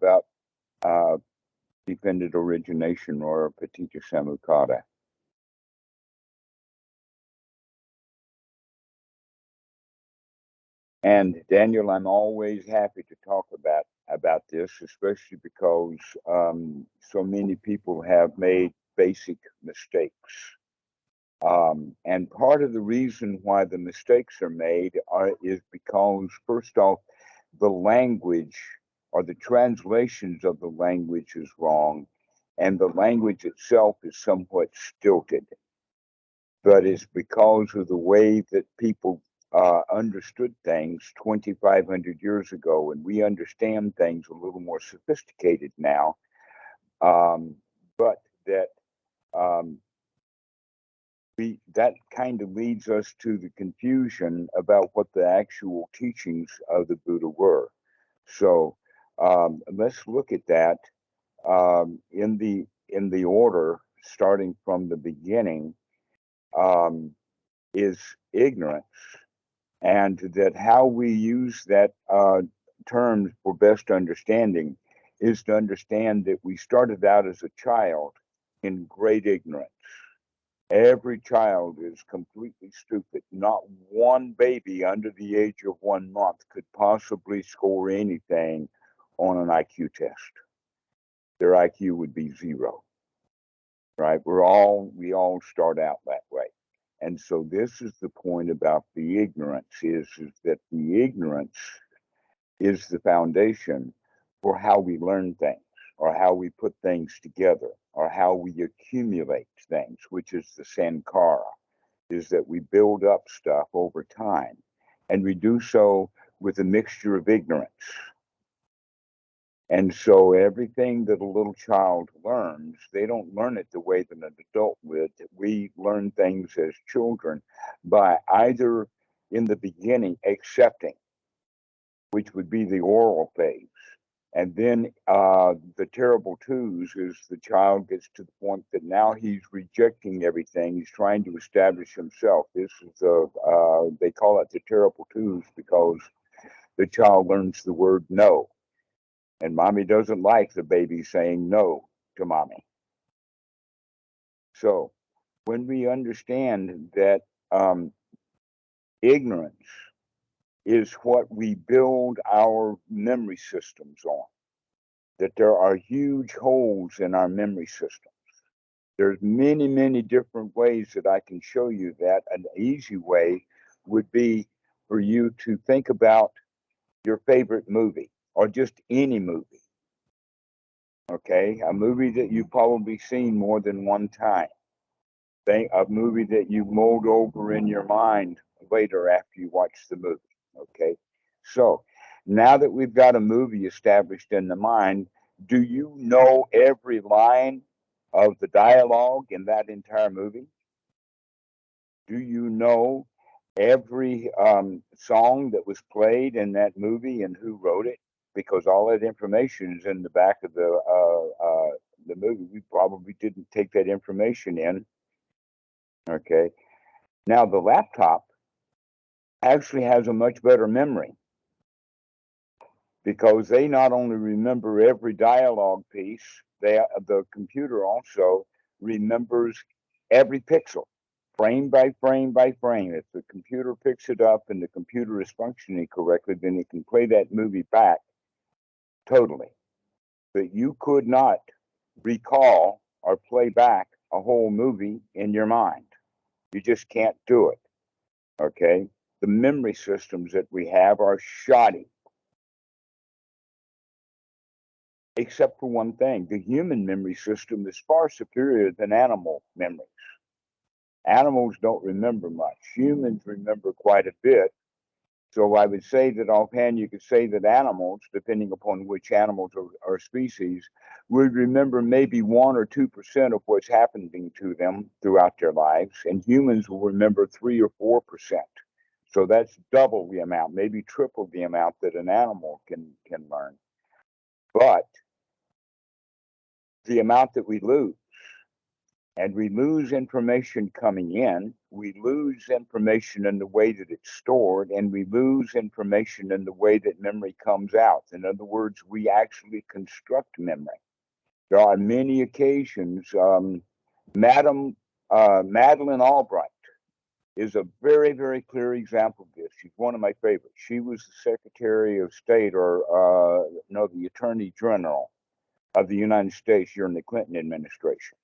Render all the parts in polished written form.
about dependent origination or paticcasamuppāda. And Daniel, I'm always happy to talk about this, especially because so many people have made basic mistakes. And part of the reason why the mistakes are made is because, first off, the language or the translations of the language is wrong, and the language itself is somewhat stilted. But it's because of the way that people understood things 2,500 years ago, and we understand things a little more sophisticated now. But that that kind of leads us to the confusion about what the actual teachings of the Buddha were. So let's look at that in the order, starting from the beginning. Is ignorance, and that how we use that term for best understanding is to understand that we started out as a child in great ignorance. Every child is completely stupid. Not one baby under the age of 1 month could possibly score anything on an IQ test. Their IQ would be 0, right? We all start out that way. And so this is the point about the ignorance is that the ignorance is the foundation for how we learn things, or how we put things together, or how we accumulate things, which is the Sankhāra, is that we build up stuff over time, and we do so with a mixture of ignorance. And so everything that a little child learns, they don't learn it the way that an adult would. We learn things as children by either in the beginning accepting, which would be the oral phase. And then the terrible twos is the child gets to the point that now he's rejecting everything. He's trying to establish himself. This is they call it the terrible twos because the child learns the word no. And mommy doesn't like the baby saying no to mommy. So when we understand that ignorance is what we build our memory systems on, that there are huge holes in our memory systems. There's many, many different ways that I can show you that. An easy way would be for you to think about your favorite movie, or just any movie. Okay, a movie that you've probably seen more than one time. A movie that you mulled over in your mind later after you watch the movie. Okay, so now that we've got a movie established in the mind, do you know every line of the dialogue in that entire movie? Do you know every song that was played in that movie and who wrote it? Because all that information is in the back of the movie. We probably didn't take that information in. Okay. Now the laptop actually has a much better memory, because they not only remember every dialogue piece, the computer also remembers every pixel, frame by frame by frame. If the computer picks it up and the computer is functioning correctly, then it can play that movie back totally. But you could not recall or play back a whole movie in your mind. You just can't do it. Okay? The memory systems that we have are shoddy. Except for one thing, the human memory system is far superior than animal memories. Animals don't remember much. Humans remember quite a bit. So I would say that offhand, you could say that animals, depending upon which animals or species, would remember maybe 1 or 2% of what's happening to them throughout their lives, and humans will remember 3 or 4%. So that's double the amount, maybe triple the amount that an animal can learn. But the amount that we lose And we lose information coming in, we lose information in the way that it's stored, and we lose information in the way that memory comes out. In other words, we actually construct memory. There are many occasions. Madeleine Albright is a very, very clear example of this. She's one of my favorites. She was the Secretary of State, or no, the Attorney General of the United States during the Clinton administration.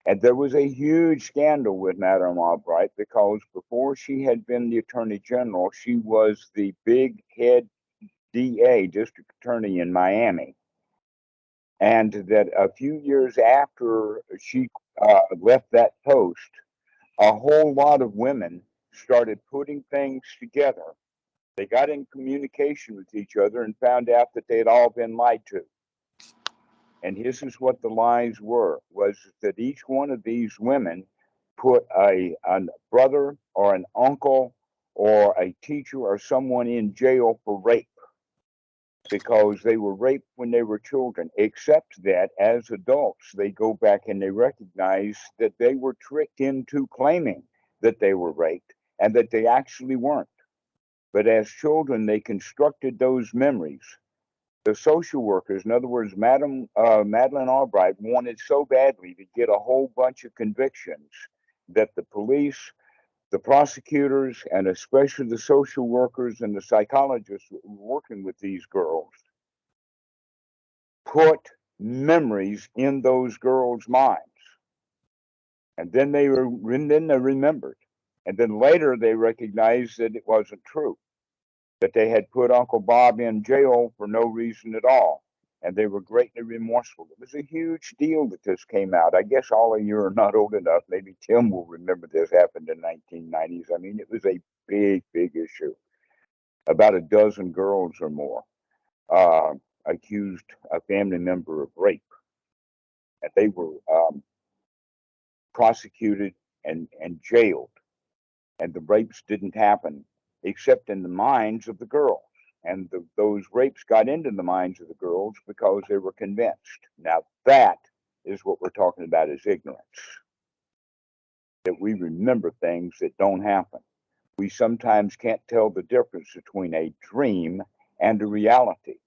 And there was a huge scandal with Madame Albright because before she had been the Attorney General, she was the big head DA, District Attorney in Miami. And that a few years after she left that post, a whole lot of women started putting things together. They got in communication with each other and found out that they had all been lied to. And this is what the lies were, was that each one of these women put a brother or an uncle or a teacher or someone in jail for rape because they were raped when they were children, except that as adults, they go back and they recognize that they were tricked into claiming that they were raped and that they actually weren't. But as children, they constructed those memories. The social workers, in other words, Madeleine Albright, wanted so badly to get a whole bunch of convictions that the police, the prosecutors, and especially the social workers and the psychologists working with these girls put memories in those girls' minds. And then they remembered. And then later they recognized that it wasn't true, that they had put Uncle Bob in jail for no reason at all. And they were greatly remorseful. It was a huge deal that this came out. I guess all of you are not old enough. Maybe Tim will remember this happened in the 1990s. I mean, it was a big, big issue. About a dozen girls or more accused a family member of rape. And they were prosecuted and jailed. And the rapes didn't happen except in the minds of the girls. And those rapes got into the minds of the girls because they were convinced. Now that is what we're talking about is ignorance. That we remember things that don't happen. We sometimes can't tell the difference between a dream and a reality.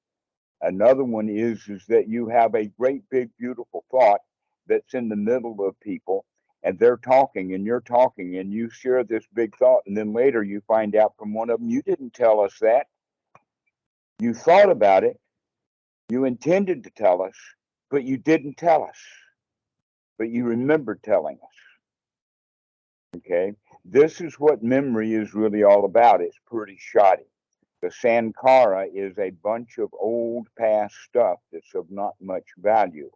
Another one is that you have a great, big, beautiful thought that's in the middle of people, and they're talking and you're talking and you share this big thought, and then later you find out from one of them, you didn't tell us that. You thought about it, you intended to tell us, but you didn't tell us, but you remembered telling us. Okay, this is what memory is really all about. It's pretty shoddy. The Sankhāra is a bunch of old past stuff that's of not much value.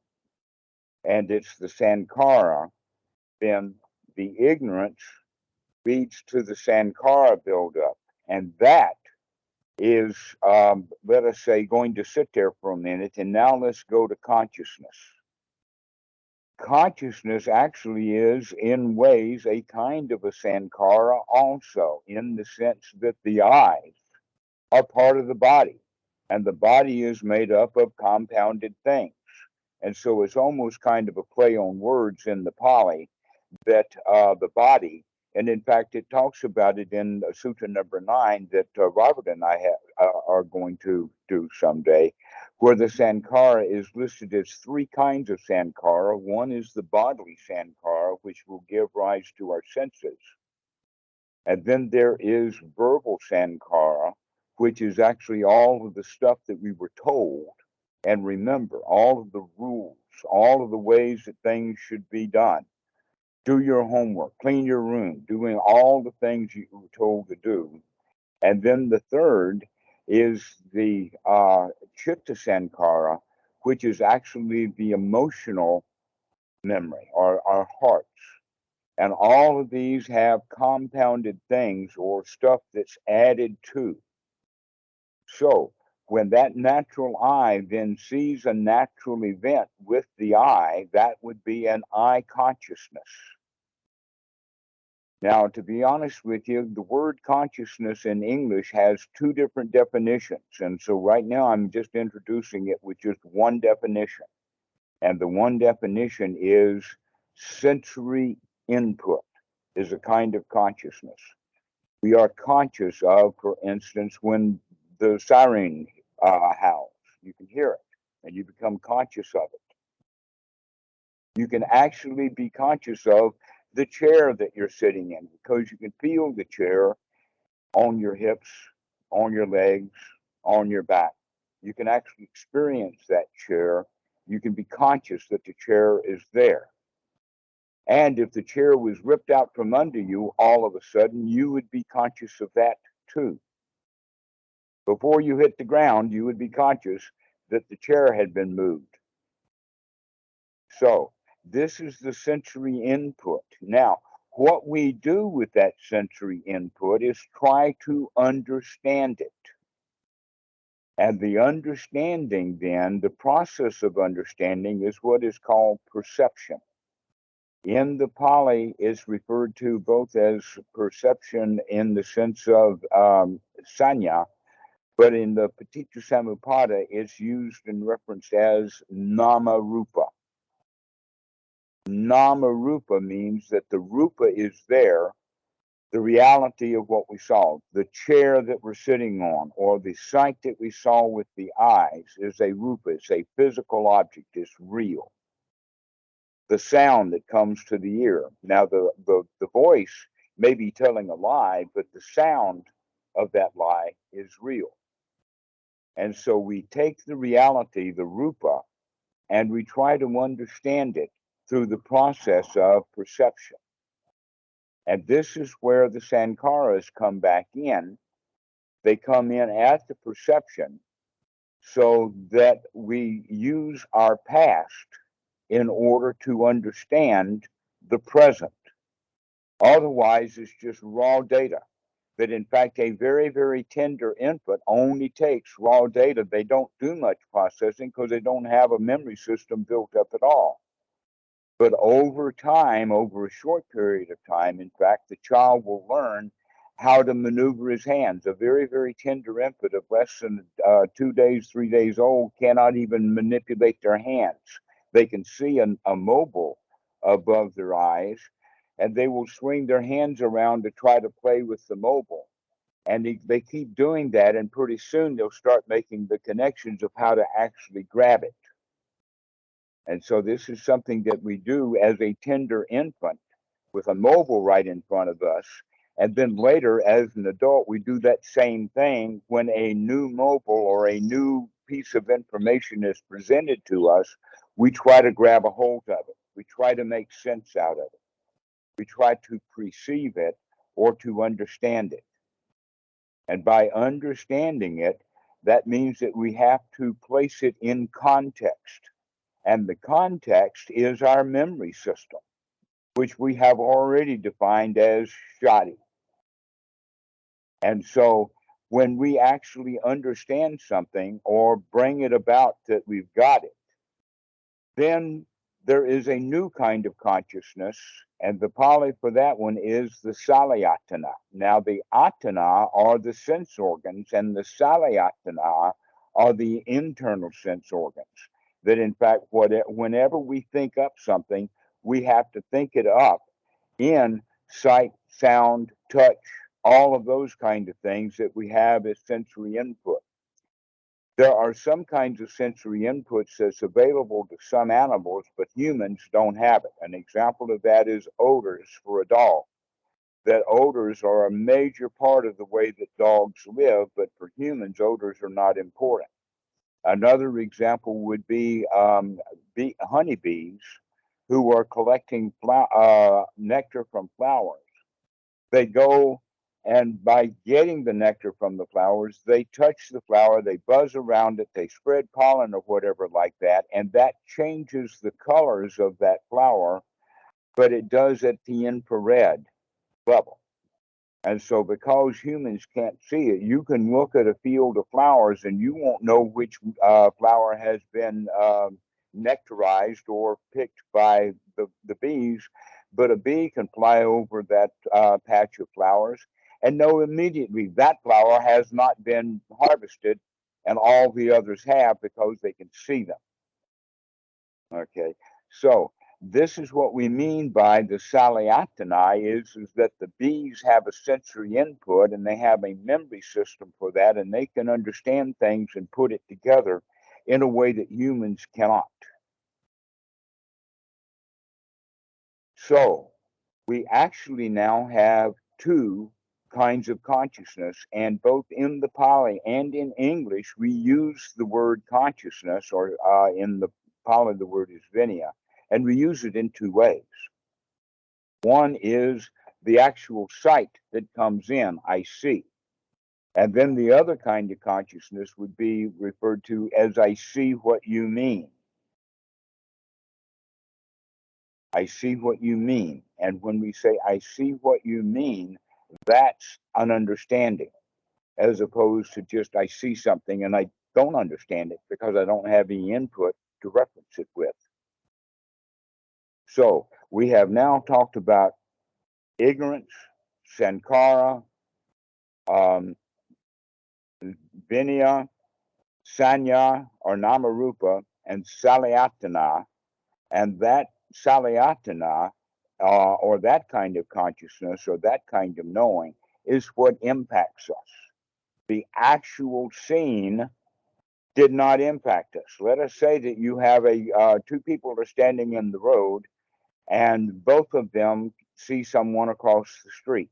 And it's the Sankhāra, then the ignorance leads to the Sankhāra buildup. And that is, let us say, going to sit there for a minute. And now let's go to consciousness. Consciousness actually is, in ways, a kind of a Sankhāra also, in the sense that the eyes are part of the body. And the body is made up of compounded things. And so it's almost kind of a play on words in the Pali that the body, and in fact, it talks about it in Sutta number 9 that Robert and I are going to do someday, where the Sankhāra is listed as 3 kinds of Sankhāra. One is the bodily Sankhāra, which will give rise to our senses. And then there is verbal Sankhāra, which is actually all of the stuff that we were told and remember, all of the rules, all of the ways that things should be done. Do your homework, clean your room, doing all the things you were told to do. And then the third is the Chitta Sankhāra, which is actually the emotional memory, or our hearts. And all of these have compounded things or stuff that's added to. So when that natural eye then sees a natural event with the eye, that would be an eye consciousness. Now, to be honest with you, the word consciousness in English has 2 different definitions. And so right now I'm just introducing it with just one definition. And the one definition is sensory input is a kind of consciousness. We are conscious of, for instance, when the siren howls, you can hear it and you become conscious of it. You can actually be conscious of the chair that you're sitting in because you can feel the chair on your hips, on your legs, on your back. You can actually experience that chair. You can be conscious that the chair is there. And if the chair was ripped out from under you, all of a sudden, you would be conscious of that too. Before you hit the ground, you would be conscious that the chair had been moved. So this is the sensory input. Now, what we do with that sensory input is try to understand it. And the understanding then, the process of understanding is what is called perception. In the Pali, is referred to both as perception in the sense of sanya, but in the paticcasamuppāda, it's used and referenced as Nāmarūpa. Nāmarūpa means that the rupa is there, the reality of what we saw. The chair that we're sitting on, or the sight that we saw with the eyes, is a rupa, it's a physical object, it's real. The sound that comes to the ear. Now, the voice may be telling a lie, but the sound of that lie is real. And so we take the reality, the rupa, and we try to understand it through the process of perception. And this is where the Sankhāras come back in. They come in at the perception so that we use our past in order to understand the present. Otherwise, it's just raw data. That in fact, a very, very tender input only takes raw data. They don't do much processing because they don't have a memory system built up at all. But over time, over a short period of time, in fact, the child will learn how to maneuver his hands. A very, very tender infant of less than 2 days, 3 days old cannot even manipulate their hands. They can see a mobile above their eyes, and they will swing their hands around to try to play with the mobile. And they keep doing that, and pretty soon they'll start making the connections of how to actually grab it. And so this is something that we do as a tender infant with a mobile right in front of us. And then later, as an adult, we do that same thing when a new mobile or a new piece of information is presented to us. We try to grab a hold of it. We try to make sense out of it. We try to perceive it or to understand it. And by understanding it, that means that we have to place it in context. And the context is our memory system, which we have already defined as shoddy. And so when we actually understand something or bring it about that we've got it, then there is a new kind of consciousness. And the Pali for that one is the Salāyatana. Now, the Atana are the sense organs, and the Salāyatana are the internal sense organs. That in fact, whenever we think up something, we have to think it up in sight, sound, touch, all of those kind of things that we have as sensory input. There are some kinds of sensory inputs that's available to some animals, but humans don't have it. An example of that is odors for a dog. That odors are a major part of the way that dogs live, but for humans, odors are not important. Another example would be honeybees who are collecting nectar from flowers. They go, and by getting the nectar from the flowers, they touch the flower, they buzz around it, they spread pollen or whatever like that, and that changes the colors of that flower, but it does at the infrared level. And so because humans can't see it, you can look at a field of flowers and you won't know which flower has been nectarized or picked by the bees, but a bee can fly over that patch of flowers and know immediately that flower has not been harvested and all the others have because they can see them. Okay, so this is what we mean by the Salāyatana is that the bees have a sensory input and they have a memory system for that, and they can understand things and put it together in a way that humans cannot. So we actually now have two kinds of consciousness, and both in the Pali and in English, we use the word consciousness, or in the Pali, the word is viññāna, and we use it in two ways. One is the actual sight that comes in, I see. And then the other kind of consciousness would be referred to as I see what you mean. I see what you mean. And when we say I see what you mean, that's an understanding, as opposed to just I see something and I don't understand it because I don't have any input to reference it with. So we have now talked about ignorance, Sankhāra, viññāna, Sanya or Nāmarūpa, and Salāyatana, and that Salāyatana, or that kind of consciousness or that kind of knowing, is what impacts us. The actual scene did not impact us. Let us say that you have two people are standing in the road, and both of them see someone across the street.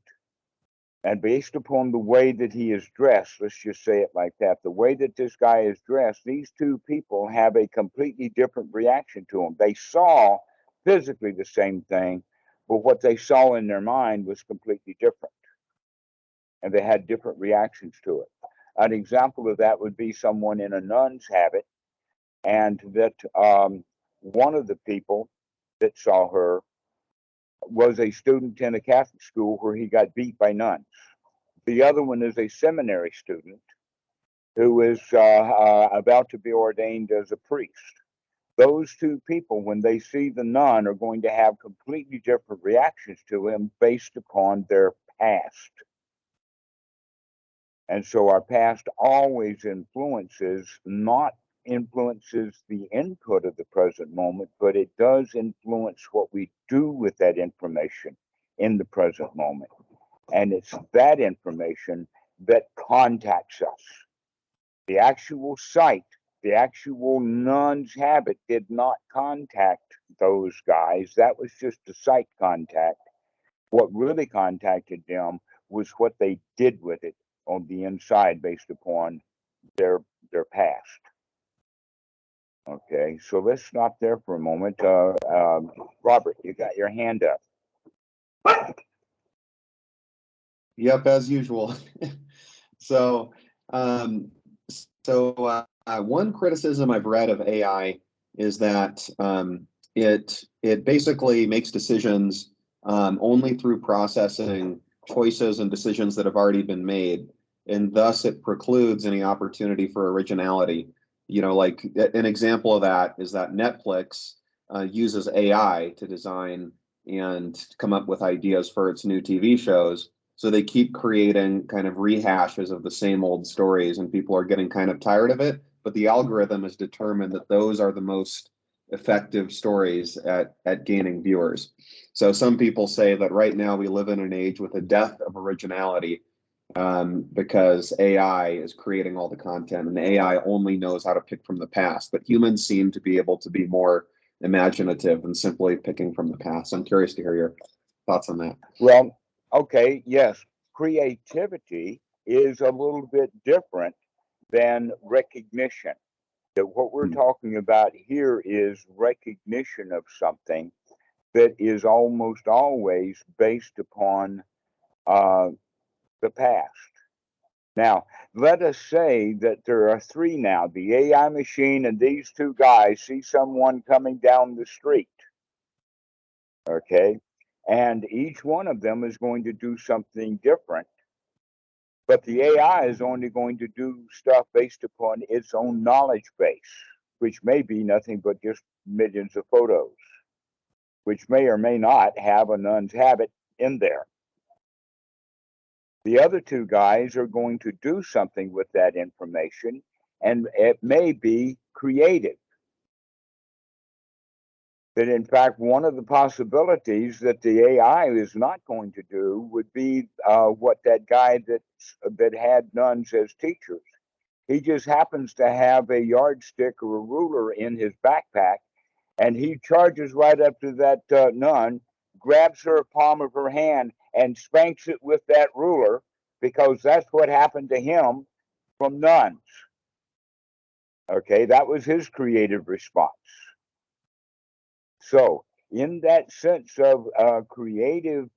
And based upon the way that he is dressed, let's just say it like that, the way that this guy is dressed, these two people have a completely different reaction to him. They saw physically the same thing, but what they saw in their mind was completely different. And they had different reactions to it. An example of that would be someone in a nun's habit, and that one of the people that saw her was a student in a Catholic school where he got beat by nuns. The other one is a seminary student who is about to be ordained as a priest. Those two people, when they see the nun, are going to have completely different reactions to him based upon their past. And so our past always not influences the input of the present moment, but it does influence what we do with that information in the present moment. And it's that information that contacts us. The actual sight, the actual nun's habit did not contact those guys. That was just a sight contact. What really contacted them was what they did with it on the inside based upon their past. Okay, so let's stop there for a moment. Robert, you got your hand up. Yep, as usual. So, one criticism I've read of AI is that it basically makes decisions only through processing choices and decisions that have already been made, and thus it precludes any opportunity for originality. You know, like an example of that is that Netflix uses AI to design and come up with ideas for its new TV shows. So they keep creating kind of rehashes of the same old stories, and people are getting kind of tired of it. But the algorithm has determined that those are the most effective stories at gaining viewers. So some people say that right now we live in an age with a death of originality, because AI is creating all the content, and AI only knows how to pick from the past. But humans seem to be able to be more imaginative than simply picking from the past. I'm curious to hear your thoughts on that. Well, okay, yes, creativity is a little bit different than recognition. That what we're talking about here is recognition of something that is almost always based upon the past. Now, let us say that there are three now. The AI machine and these two guys see someone coming down the street. Okay? And each one of them is going to do something different. But the AI is only going to do stuff based upon its own knowledge base, which may be nothing but just millions of photos, which may or may not have a nun's habit in there. The other two guys are going to do something with that information, and it may be creative. that in fact, one of the possibilities that the AI is not going to do would be what that guy that had nuns as teachers. He just happens to have a yardstick or a ruler in his backpack, and he charges right up to that nun, grabs her palm of her hand, and spanks it with that ruler, because that's what happened to him from nuns. Okay, that was his creative response. So, in that sense of creative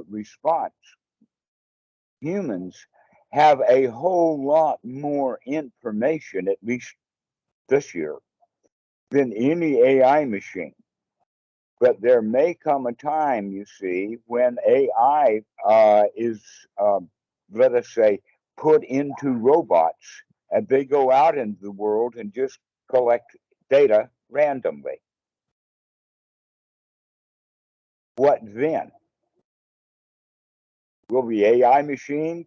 response, humans have a whole lot more information, at least this year, than any AI machine. But there may come a time, you see, when AI is, let us say, put into robots, and they go out into the world and just collect data randomly. What then? Will the AI machine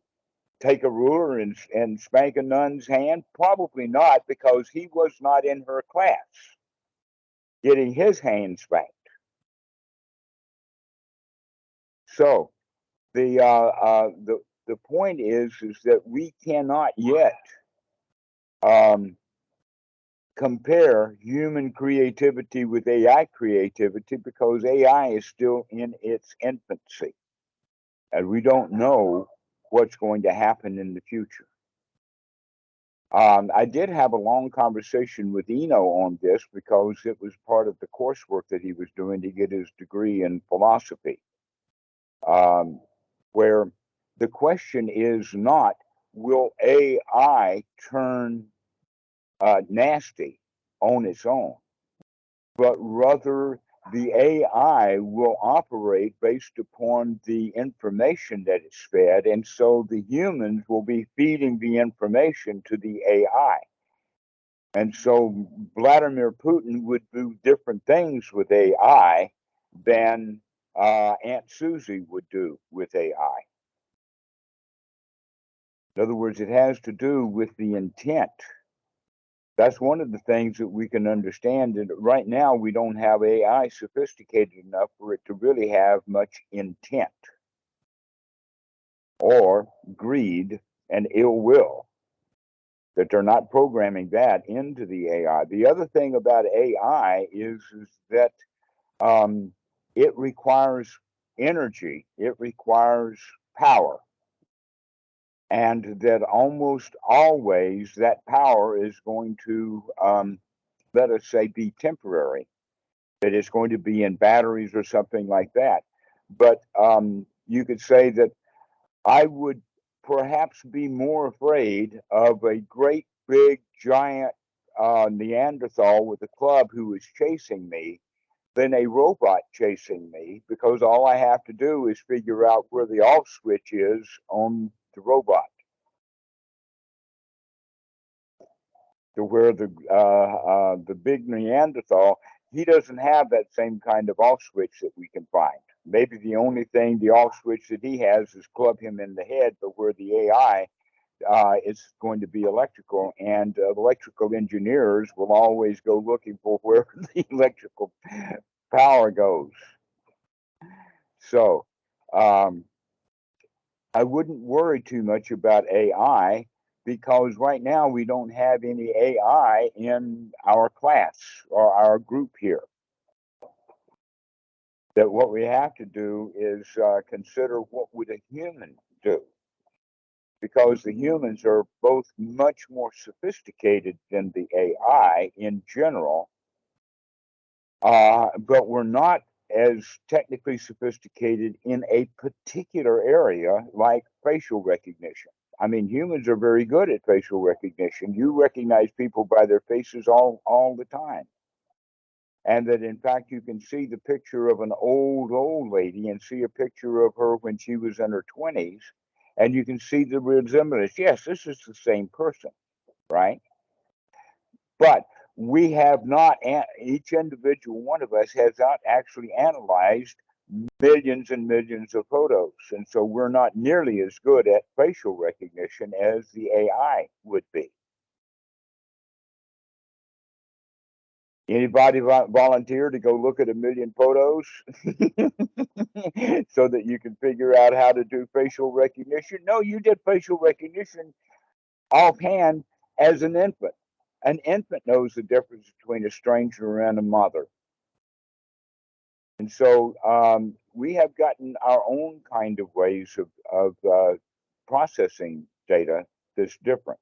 take a ruler and spank a nun's hand? Probably not, because he was not in her class getting his hand spanked. So the point is that we cannot yet compare human creativity with AI creativity, because AI is still in its infancy, and we don't know what's going to happen in the future. I did have a long conversation with Eno on this, because it was part of the coursework that he was doing to get his degree in philosophy, where the question is not, will AI turn nasty on its own, but rather the AI will operate based upon the information that it's fed, and so the humans will be feeding the information to the AI. And so Vladimir Putin would do different things with AI than Aunt Susie would do with AI. In other words, it has to do with the intent. That's one of the things that we can understand. That right now, we don't have AI sophisticated enough for it to really have much intent or greed and ill will, that they're not programming that into the AI. The other thing about AI is that it requires energy, it requires power, and that almost always that power is going to, let us say, be temporary, that it's going to be in batteries or something like that. But you could say that I would perhaps be more afraid of a great big giant Neanderthal with a club who is chasing me than a robot chasing me, because all I have to do is figure out where the off switch is on the robot, to where the big Neanderthal, he doesn't have that same kind of off switch that we can find. Maybe the only thing, the off switch that he has, is club him in the head, but where the AI is going to be electrical, and electrical engineers will always go looking for where the electrical power goes. So I wouldn't worry too much about AI, because right now we don't have any AI in our class or our group here. That what we have to do is consider, what would a human do? Because the humans are both much more sophisticated than the AI in general, but we're not as technically sophisticated in a particular area like facial recognition. I mean, humans are very good at facial recognition. You recognize people by their faces all the time. And that in fact, you can see the picture of an old lady and see a picture of her when she was in her 20s, and you can see the resemblance. Yes, this is the same person, right? But we have not, each individual one of us has not actually analyzed millions and millions of photos. And so we're not nearly as good at facial recognition as the AI would be. Anybody volunteer to go look at 1,000,000 photos so that you can figure out how to do facial recognition? No, you did facial recognition offhand as an infant. An infant knows the difference between a stranger and a mother. And so we have gotten our own kind of ways of processing data that's different.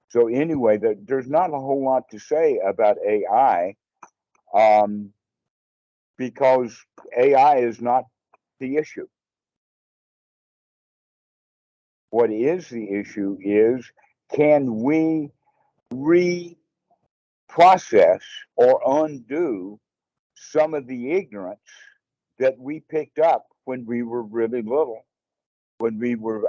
So anyway, there's not a whole lot to say about AI because AI is not the issue. What is the issue is, can we reprocess or undo some of the ignorance that we picked up when we were really little? When we were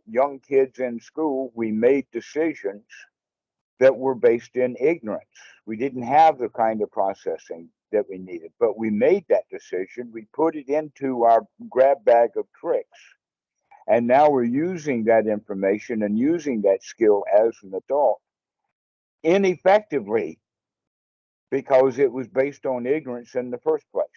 young kids in school, we made decisions that were based in ignorance. We didn't have the kind of processing that we needed, but we made that decision. We put it into our grab bag of tricks. And now we're using that information and using that skill as an adult ineffectively because it was based on ignorance in the first place.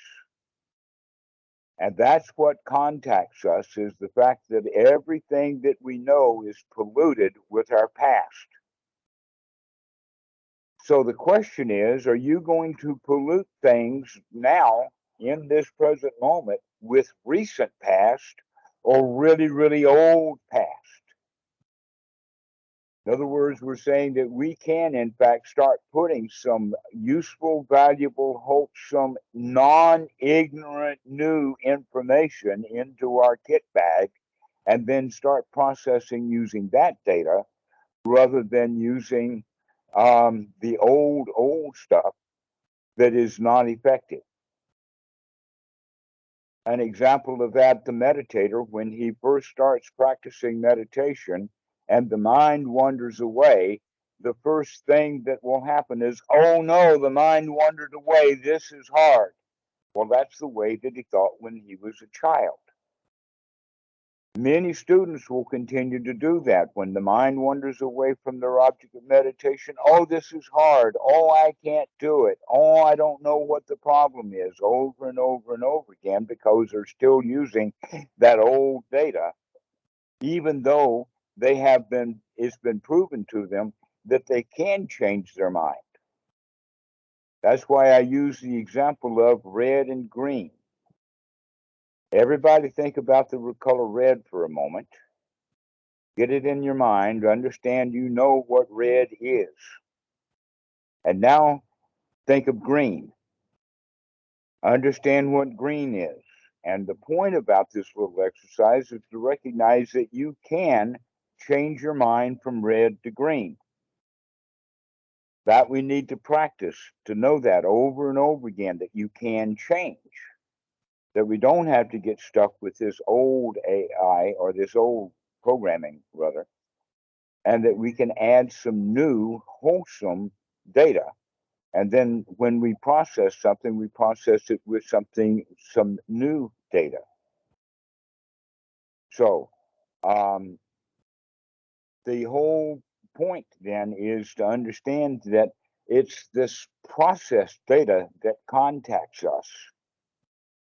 And that's what contacts us, is the fact that everything that we know is polluted with our past. So the question is, are you going to pollute things now in this present moment with recent past or really, really old past? In other words, we're saying that we can, in fact, start putting some useful, valuable, wholesome, non-ignorant new information into our kit bag and then start processing using that data rather than using the old stuff that is not effective. An example of that, the meditator, when he first starts practicing meditation and the mind wanders away, the first thing that will happen is, oh no, the mind wandered away, this is hard. Well, that's the way that he thought when he was a child. Many students will continue to do that when the mind wanders away from their object of meditation. Oh, this is hard. Oh, I can't do it. Oh, I don't know what the problem is, over and over and over again, because they're still using that old data, even though it's been proven to them that they can change their mind. That's why I use the example of red and green. Everybody think about the color red for a moment. Get it in your mind, understand you know what red is. And now think of green. Understand what green is. And the point about this little exercise is to recognize that you can change your mind from red to green. That we need to practice to know that over and over again, that you can change. That we don't have to get stuck with this old AI or this old programming, rather, and that we can add some new, wholesome data. And then when we process something, we process it with some new data. So the whole point then is to understand that it's this processed data that contacts us.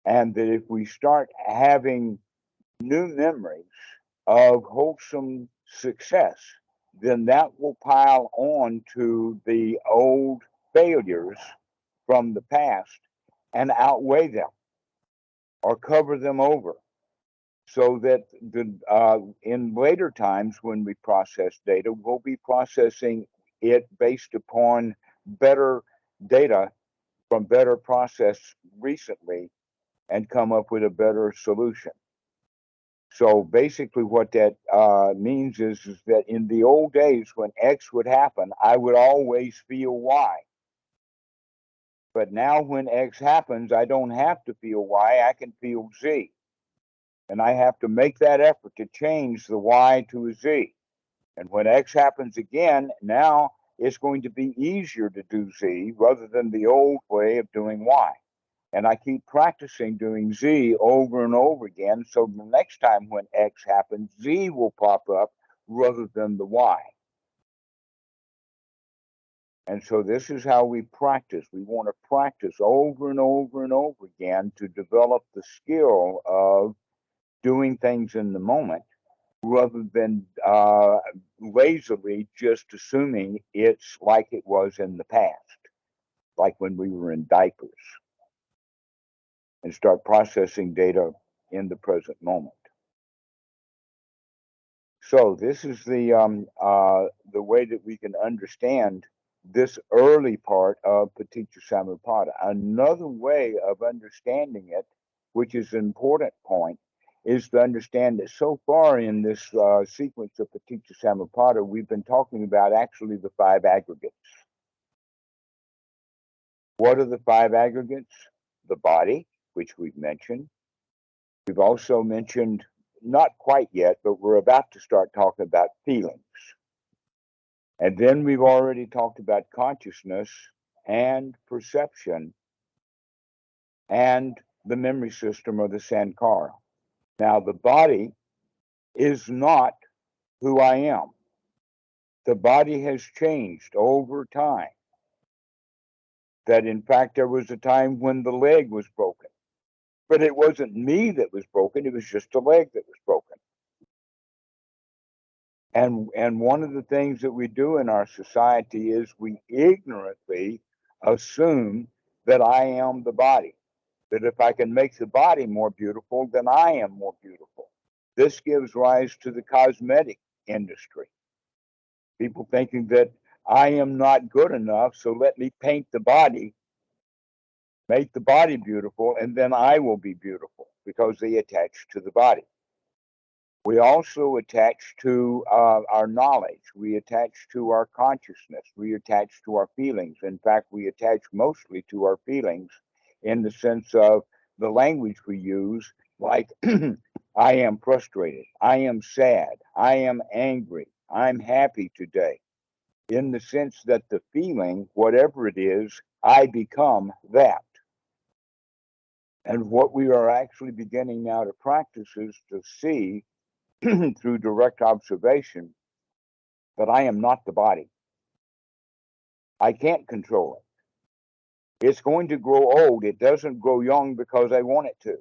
And that if we start having new memories of wholesome success, then that will pile on to the old failures from the past and outweigh them or cover them over, so that in later times when we process data, we'll be processing it based upon better data from better process recently and come up with a better solution. So basically what that means is that in the old days when X would happen, I would always feel Y. But now when X happens, I don't have to feel Y, I can feel Z. And I have to make that effort to change the Y to a Z. And when X happens again, now it's going to be easier to do Z rather than the old way of doing Y. And I keep practicing doing Z over and over again. So the next time when X happens, Z will pop up rather than the Y. And so this is how we practice. We want to practice over and over and over again to develop the skill of doing things in the moment rather than lazily just assuming it's like it was in the past, like when we were in diapers, and start processing data in the present moment. So this is the way that we can understand this early part of paticcasamuppāda. Another way of understanding it, which is an important point, is to understand that so far in this sequence of paticcasamuppāda, we've been talking about actually the 5 aggregates. What are the 5 aggregates? The body, which we've mentioned. We've also mentioned, not quite yet, but we're about to start talking about feelings. And then we've already talked about consciousness and perception and the memory system or the Sankhāra. Now, the body is not who I am. The body has changed over time. That in fact, there was a time when the leg was broken. But it wasn't me that was broken, it was just the leg that was broken. And one of the things that we do in our society is we ignorantly assume that I am the body. That if I can make the body more beautiful, then I am more beautiful. This gives rise to the cosmetic industry. People thinking that I am not good enough, so let me paint the body, make the body beautiful, and then I will be beautiful, because they attach to the body. We also attach to our knowledge. We attach to our consciousness. We attach to our feelings. In fact, we attach mostly to our feelings in the sense of the language we use, like I am frustrated, I am sad, I am angry, I'm happy today. In the sense that the feeling, whatever it is, I become that. And what we are actually beginning now to practice is to see through direct observation that I am not the body. I can't control it. It's going to grow old. It doesn't grow young because I want it to.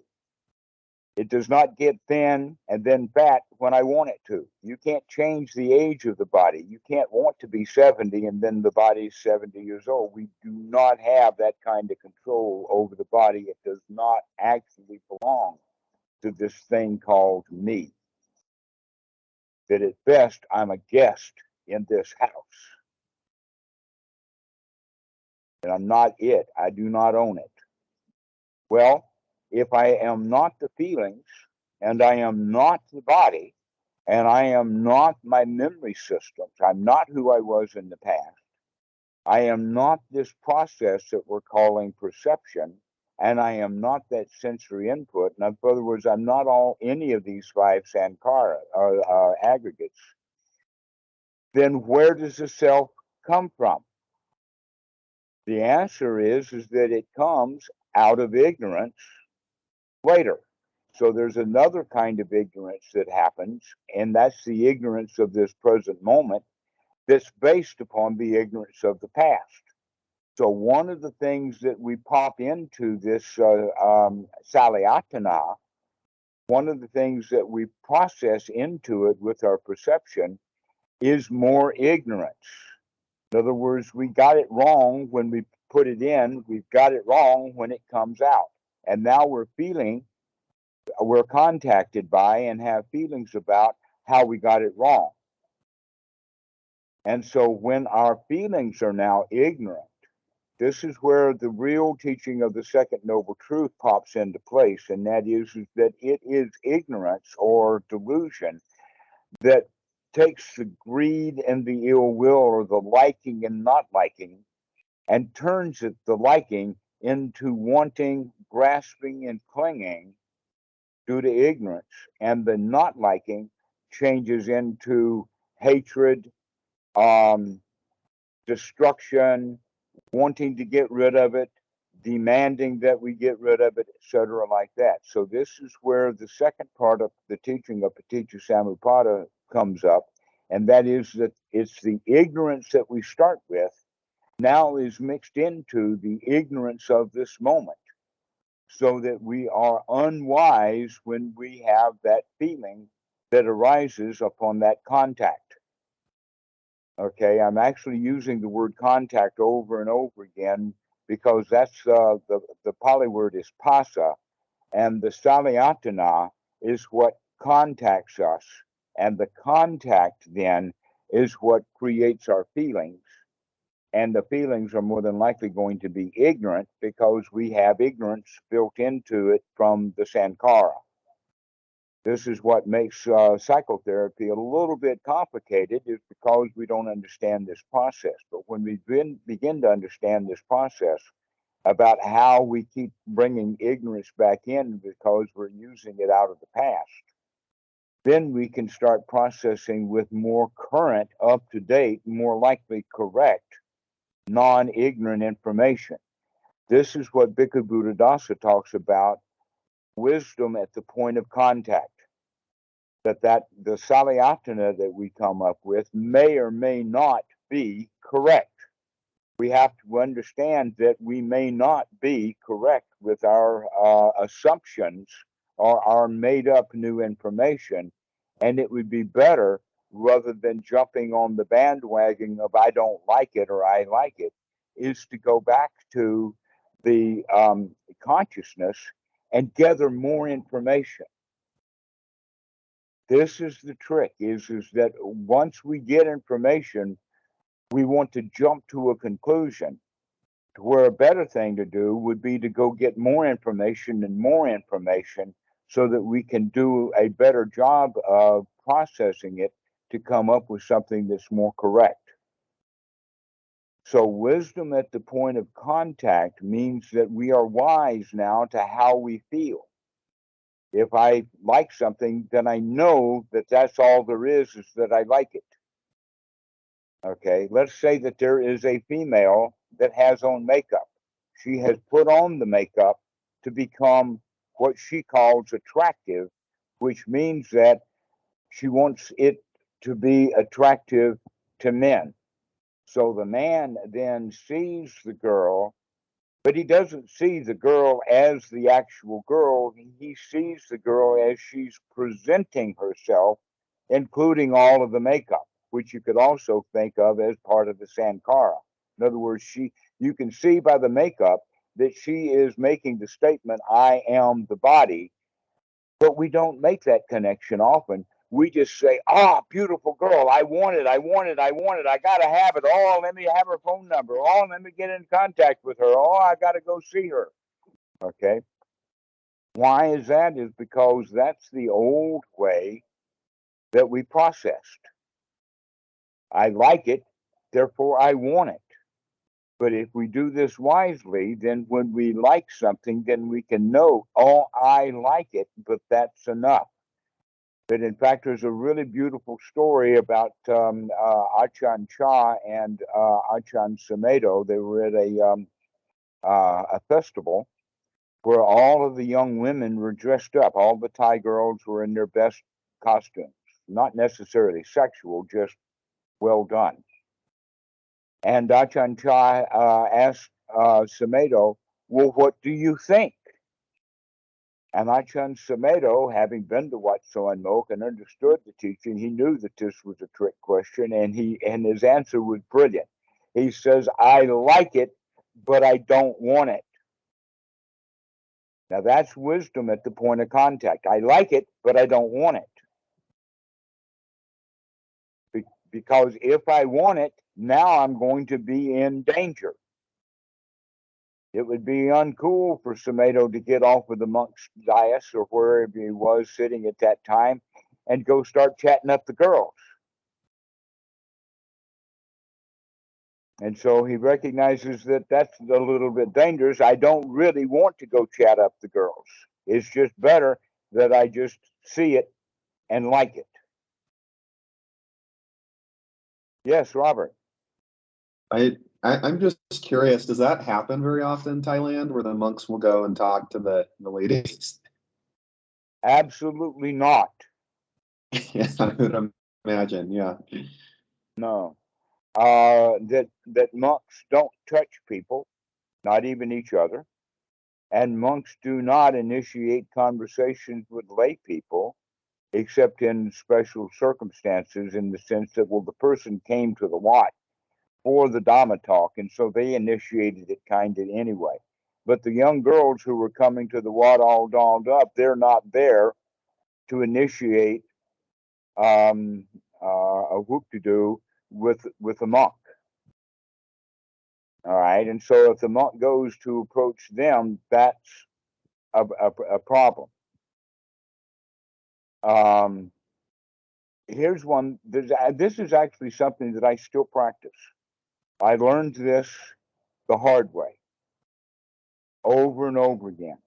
It does not get thin and then fat when I want it to. You can't change the age of the body. You can't want to be 70 and then the body's 70 years old. We do not have that kind of control over the body. It does not actually belong to this thing called me. That at best, I'm a guest in this house. And I'm not it. I do not own it. Well, if I am not the feelings, and I am not the body, and I am not my memory systems, I'm not who I was in the past, I am not this process that we're calling perception, and I am not that sensory input. In other words, I'm not any of these 5 Sankhāra aggregates. Then where does the self come from? The answer is that it comes out of ignorance later. So there's another kind of ignorance that happens, and that's the ignorance of this present moment that's based upon the ignorance of the past. So one of the things that we pop into this Salāyatana, one of the things that we process into it with our perception is more ignorance. In other words, we got it wrong when we put it in, we've got it wrong when it comes out. And now we're contacted by and have feelings about how we got it wrong. And so when our feelings are now ignorant, this is where the real teaching of the second noble truth pops into place. And that is that it is ignorance or delusion that takes the greed and the ill will, or the liking and not liking, and turns it, the liking, into wanting, grasping, and clinging due to ignorance. And the not liking changes into hatred, destruction, wanting to get rid of it, demanding that we get rid of it, etc., like that. So this is where the second part of the teaching of paticcasamuppāda comes up, and that is that it's the ignorance that we start with now is mixed into the ignorance of this moment, so that we are unwise when we have that feeling that arises upon that contact. Okay, I'm actually using the word contact over and over again because that's the Pali word is pasa, and the Salāyatana is what contacts us, and the contact then is what creates our feelings, and the feelings are more than likely going to be ignorant because we have ignorance built into it from the Sankhāra. This is what makes psychotherapy a little bit complicated, is because we don't understand this process. But when we begin to understand this process about how we keep bringing ignorance back in because we're using it out of the past, then we can start processing with more current, up-to-date, more likely correct, non-ignorant information. This is what Bhikkhu Buddhadasa talks about, wisdom at the point of contact. That the Salāyatana that we come up with may or may not be correct. We have to understand that we may not be correct with our assumptions or our made-up new information, and it would be better, rather than jumping on the bandwagon of I don't like it or I like it, is to go back to the consciousness and gather more information. This is the trick, is that once we get information, we want to jump to a conclusion, to where a better thing to do would be to go get more information and more information so that we can do a better job of processing it to come up with something that's more correct. So wisdom at the point of contact means that we are wise now to how we feel. If I like something, then I know that that's all there is that I like it. Okay, let's say that there is a female that has on makeup. She has put on the makeup to become what she calls attractive, which means that she wants it to be attractive to men. So the man then sees the girl, but he doesn't see the girl as the actual girl. He sees the girl as she's presenting herself, including all of the makeup, which you could also think of as part of the Sankhāra. In other words, you can see by the makeup that she is making the statement, I am the body, but we don't make that connection often. We just say, ah, beautiful girl, I want it, I want it, I want it, I got to have it. Oh, let me have her phone number. Oh, let me get in contact with her. Oh, I got to go see her. Okay. Why is that? Is because that's the old way that we processed. I like it, therefore I want it. But if we do this wisely, then when we like something, then we can know, oh, I like it, but that's enough. But in fact, there's a really beautiful story about Ajahn Chah and Ajahn Sumedho. They were at a festival where all of the young women were dressed up. All the Thai girls were in their best costumes, not necessarily sexual, just well done. And Ajahn Chah asked Sumedho, well, what do you think? And Ajahn Sumedho, having been to Wat Suan Mok and understood the teaching, he knew that this was a trick question, and his answer was brilliant. He says, I like it, but I don't want it. Now that's wisdom at the point of contact. I like it, but I don't want it. Because if I want it, now I'm going to be in danger. It would be uncool for Sumedho to get off of the monk's dais or wherever he was sitting at that time and go start chatting up the girls. And so he recognizes that that's a little bit dangerous. I don't really want to go chat up the girls. It's just better that I just see it and like it. Yes, Robert. I'm just curious, does that happen very often in Thailand, where the monks will go and talk to the ladies? Absolutely not. Yeah, I would imagine, yeah. No. that monks don't touch people, not even each other, and monks do not initiate conversations with lay people except in special circumstances, in the sense that, well, the person came to the Wat for the Dhamma talk, and so they initiated it kind of anyway. But the young girls who were coming to the Wat all dolled up, they're not there to initiate a whoop-de-doo with a monk. All right, and so if the monk goes to approach them, that's a problem. Here's one. This is actually something that I still practice. I learned this the hard way, over and over again.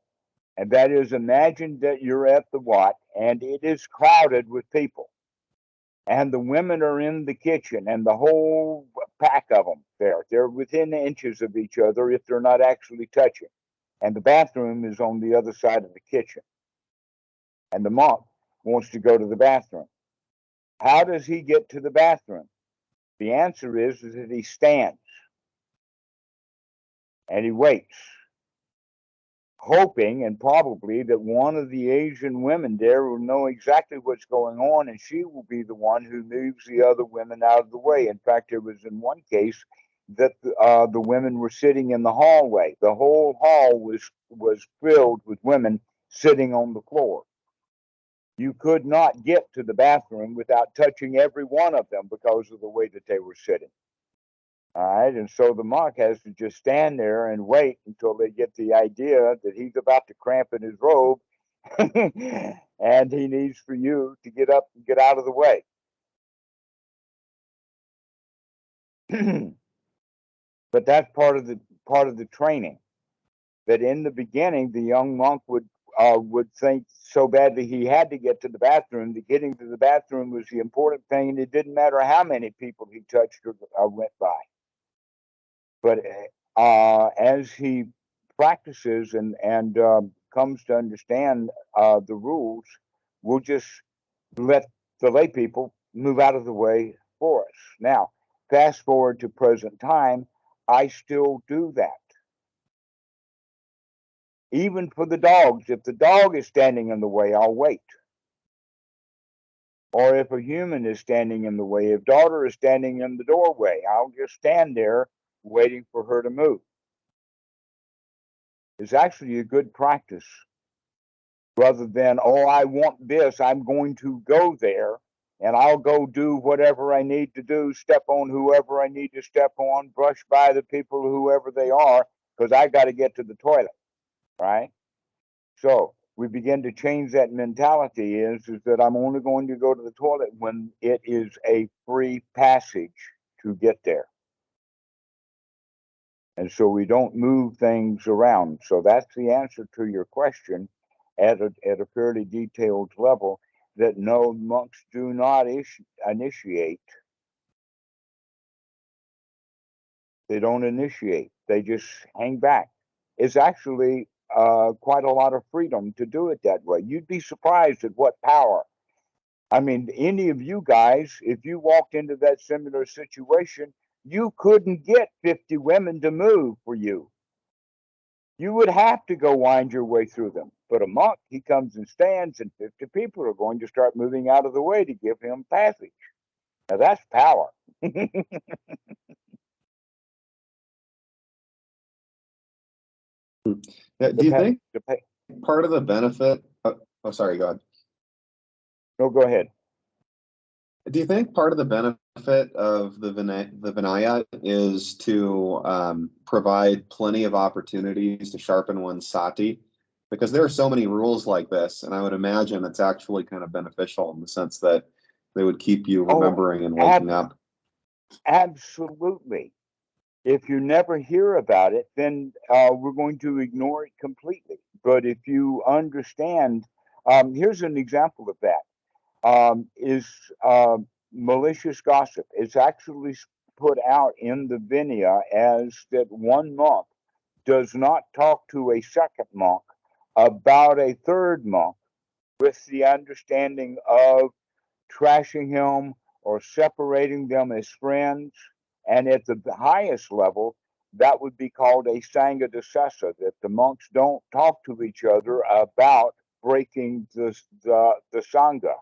And that is, imagine that you're at the Wat and it is crowded with people. And the women are in the kitchen, and the whole pack of them there. They're within inches of each other if they're not actually touching. And the bathroom is on the other side of the kitchen. And the monk wants to go to the bathroom. How does he get to the bathroom? The answer is that he stands and he waits, hoping and probably that one of the Asian women there will know exactly what's going on, and she will be the one who moves the other women out of the way. In fact, there was in one case that the women were sitting in the hallway. The whole hall was filled with women sitting on the floor. You could not get to the bathroom without touching every one of them because of the way that they were sitting. All right, and so the monk has to just stand there and wait until they get the idea that he's about to cramp in his robe and he needs for you to get up and get out of the way. But that's part of the training. That in the beginning, the young monk would think so badly he had to get to the bathroom, that getting to the bathroom was the important thing, and it didn't matter how many people he touched or went by. But as he practices and comes to understand the rules, we'll just let the lay people move out of the way for us. Now, fast forward to present time, I still do that. Even for the dogs, if the dog is standing in the way, I'll wait. Or if a human is standing in the way, if daughter is standing in the doorway, I'll just stand there waiting for her to move. It's actually a good practice, rather than, oh, I want this, I'm going to go there, and I'll go do whatever I need to do, step on whoever I need to step on, brush by the people, whoever they are, because I got to get to the toilet, right? So we begin to change that mentality is that I'm only going to go to the toilet when it is a free passage to get there. And so we don't move things around. So that's the answer to your question at a fairly detailed level, that no, monks do not initiate. They don't initiate. They just hang back. It's actually quite a lot of freedom to do it that way. You'd be surprised at what power. I mean, any of you guys, if you walked into that similar situation, you couldn't get 50 women to move for you. You would have to go wind your way through them. But a monk, he comes and stands, and 50 people are going to start moving out of the way to give him passage. Now that's power. Do you think part of the benefit? Oh, sorry, go ahead. No, go ahead. Do you think part of the benefit of the Vinaya is to provide plenty of opportunities to sharpen one's sati? Because there are so many rules like this, and I would imagine it's actually kind of beneficial in the sense that they would keep you remembering and waking up. Absolutely. If you never hear about it, then we're going to ignore it completely. But if you understand, here's an example of that. Is malicious gossip. It's actually put out in the Vinaya as that one monk does not talk to a second monk about a third monk with the understanding of trashing him or separating them as friends And at the highest level, that would be called a Sangha Dasasa, that the monks don't talk to each other about breaking the Sangha.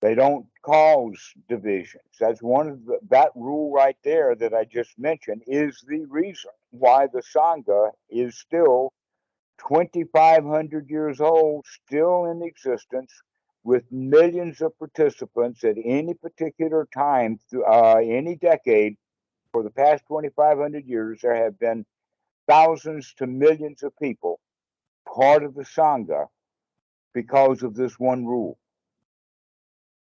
They don't cause divisions. That's one of that rule right there that I just mentioned is the reason why the Sangha is still 2,500 years old, still in existence, with millions of participants at any particular time, any decade. For the past 2,500 years, there have been thousands to millions of people part of the Sangha because of this one rule.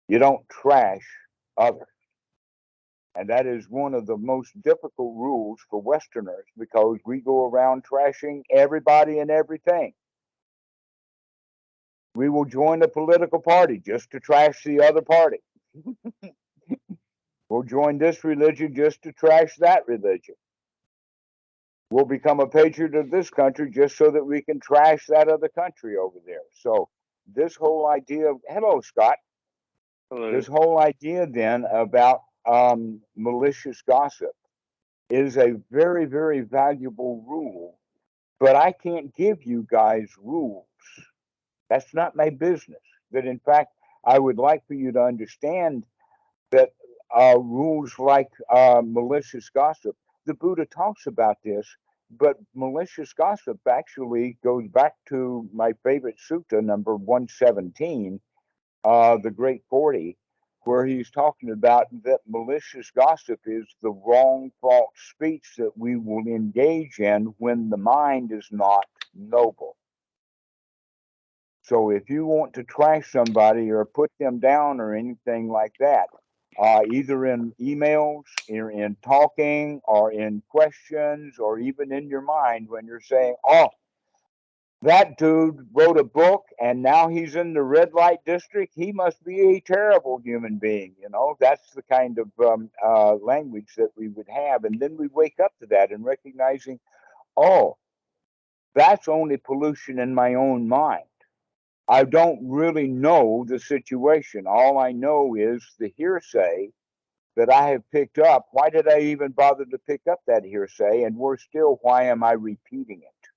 You don't trash others. And that is one of the most difficult rules for Westerners because we go around trashing everybody and everything. We will join a political party just to trash the other party. We'll join this religion just to trash that religion. We'll become a patriot of this country just so that we can trash that other country over there. So this whole idea of, hello, Scott. Hello. This whole idea then about malicious gossip is a very, very valuable rule, but I can't give you guys rules. That's not my business. That in fact, I would like for you to understand that rules like malicious gossip, the Buddha talks about this, but malicious gossip actually goes back to my favorite sutta, number 117, the Great 40, where he's talking about that malicious gossip is the wrong false speech that we will engage in when the mind is not noble. So if you want to trash somebody or put them down or anything like that, either in emails, or in talking, or in questions, or even in your mind when you're saying, oh, that dude wrote a book and now he's in the red light district, he must be a terrible human being. You know, that's the kind of language that we would have. And then we wake up to that and recognizing, oh, that's only pollution in my own mind. I don't really know the situation. All I know is the hearsay that I have picked up. Why did I even bother to pick up that hearsay? And worse still, why am I repeating it?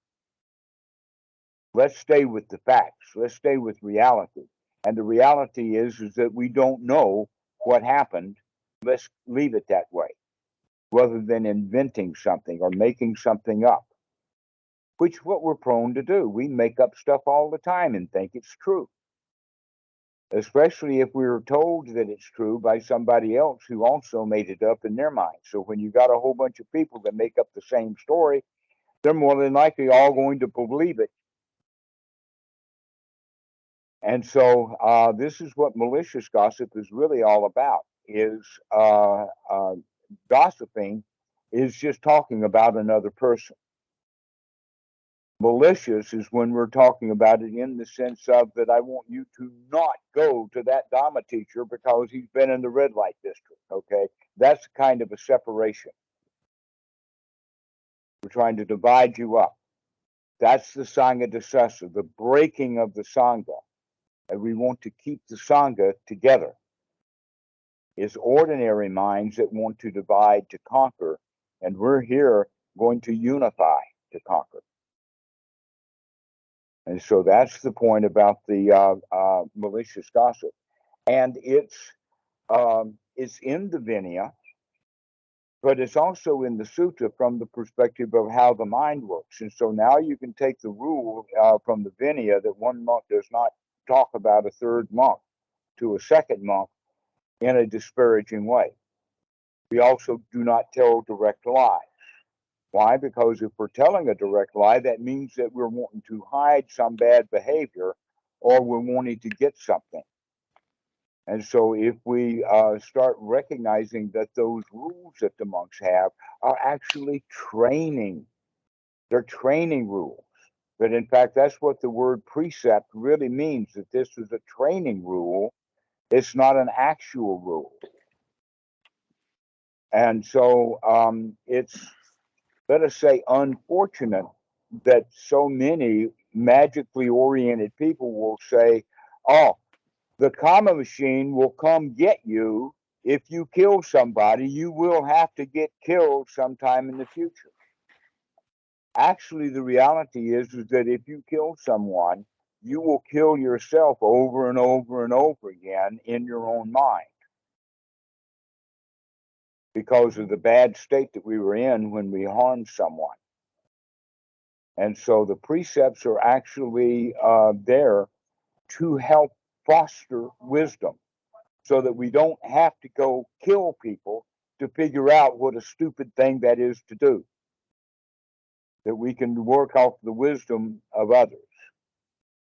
Let's stay with the facts. Let's stay with reality. And the reality is that we don't know what happened. Let's leave it that way, rather than inventing something or making something up, which is what we're prone to do. We make up stuff all the time and think it's true, especially if we're told that it's true by somebody else who also made it up in their mind. So when you got a whole bunch of people that make up the same story, they're more than likely all going to believe it. And so this is what malicious gossip is really all about, is gossiping is just talking about another person. Malicious is when we're talking about it in the sense of that I want you to not go to that Dhamma teacher because he's been in the red light district, okay? That's kind of a separation. We're trying to divide you up. That's the Sangha Dasasa, the breaking of the Sangha. And we want to keep the Sangha together. It's ordinary minds that want to divide to conquer, and we're here going to unify to conquer. And so that's the point about the malicious gossip. And it's in the Vinaya, but it's also in the sutta from the perspective of how the mind works. And so now you can take the rule from the Vinaya that one monk does not talk about a third monk to a second monk in a disparaging way. We also do not tell direct lies. Why? Because if we're telling a direct lie, that means that we're wanting to hide some bad behavior or we're wanting to get something. And so if we start recognizing that those rules that the monks have are actually training, they're training rules. That in fact, that's what the word precept really means, that this is a training rule. It's not an actual rule. And so it's, let us say, unfortunate that so many magically oriented people will say, oh, the karma machine will come get you if you kill somebody, you will have to get killed sometime in the future. Actually, the reality is that if you kill someone, you will kill yourself over and over and over again in your own mind because of the bad state that we were in when we harmed someone. And so the precepts are actually there to help foster wisdom so that we don't have to go kill people to figure out what a stupid thing that is to do. That we can work off the wisdom of others.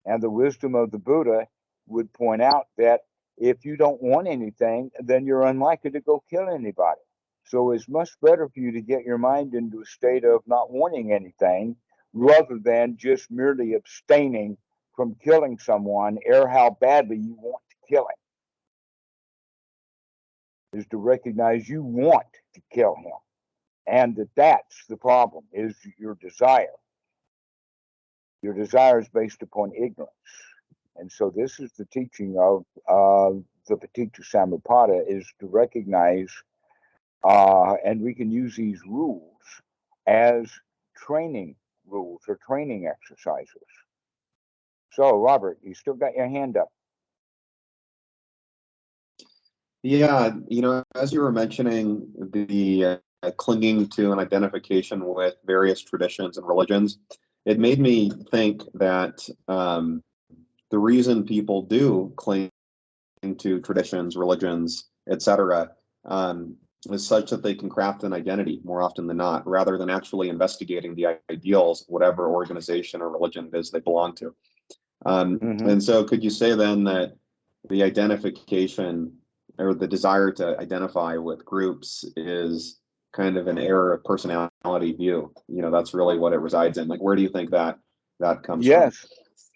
And the wisdom of the Buddha would point out that if you don't want anything, then you're unlikely to go kill anybody. So it's much better for you to get your mind into a state of not wanting anything rather than just merely abstaining from killing someone, ere how badly you want to kill him. Is to recognize you want to kill him. And that's the problem, is your desire. Your desire is based upon ignorance. And so this is the teaching of the paticcasamuppāda, is to recognize, and we can use these rules as training rules or training exercises. So, Robert, you still got your hand up. Yeah, as you were mentioning, the clinging to an identification with various traditions and religions, it made me think that the reason people do cling to traditions, religions, etc., is such that they can craft an identity more often than not, rather than actually investigating the ideals of whatever organization or religion it is they belong to. And so could you say then that the identification or the desire to identify with groups is kind of an error of personality view? That's really what it resides in. Like, where do you think that comes from? Yes,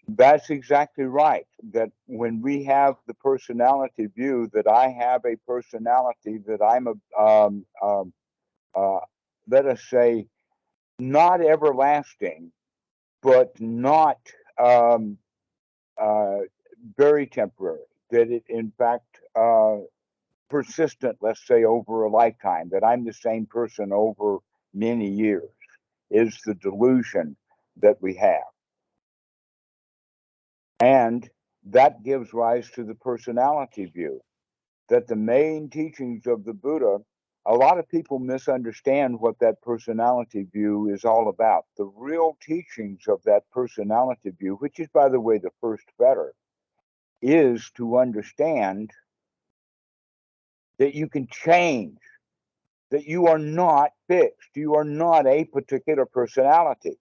that's exactly right. That when we have the personality view, that I have a personality, that I'm let us say, not everlasting, but not very temporary. That it, in fact, persistent, let's say, over a lifetime, that I'm the same person over many years, is the delusion that we have. And that gives rise to the personality view, that the main teachings of the Buddha, a lot of people misunderstand what that personality view is all about. The real teachings of that personality view, which is, by the way, the first fetter, is to understand that you can change, that you are not fixed. You are not a particular personality.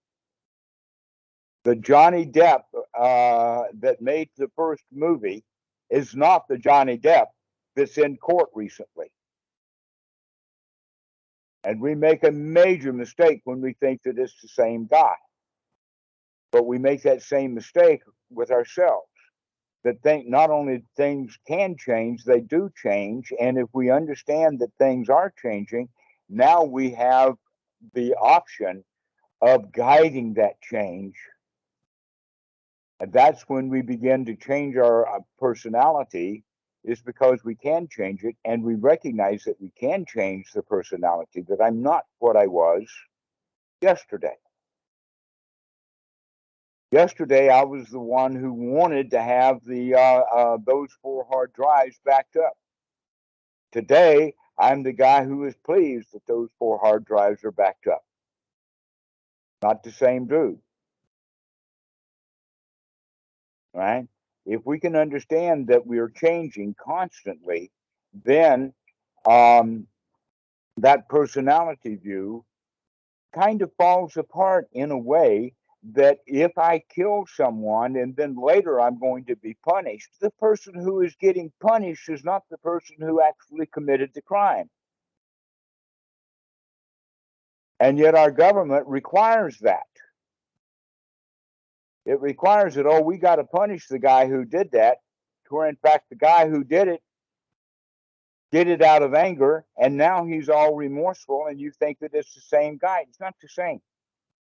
The Johnny Depp that made the first movie is not the Johnny Depp that's in court recently. And we make a major mistake when we think that it's the same guy. But we make that same mistake with ourselves. That think not only things can change, they do change. And if we understand that things are changing, now we have the option of guiding that change. And that's when we begin to change our personality, is because we can change it, and we recognize that we can change the personality, that I'm not what I was yesterday. Yesterday, I was the one who wanted to have those 4 hard drives backed up. Today, I'm the guy who is pleased that those 4 hard drives are backed up. Not the same dude. Right? If we can understand that we are changing constantly, then that personality view kind of falls apart in a way that if I kill someone and then later I'm going to be punished, the person who is getting punished is not the person who actually committed the crime. And yet our government requires that. It requires that, oh, we got to punish the guy who did that, where in fact the guy who did it out of anger, and now he's all remorseful, and you think that it's the same guy. It's not the same.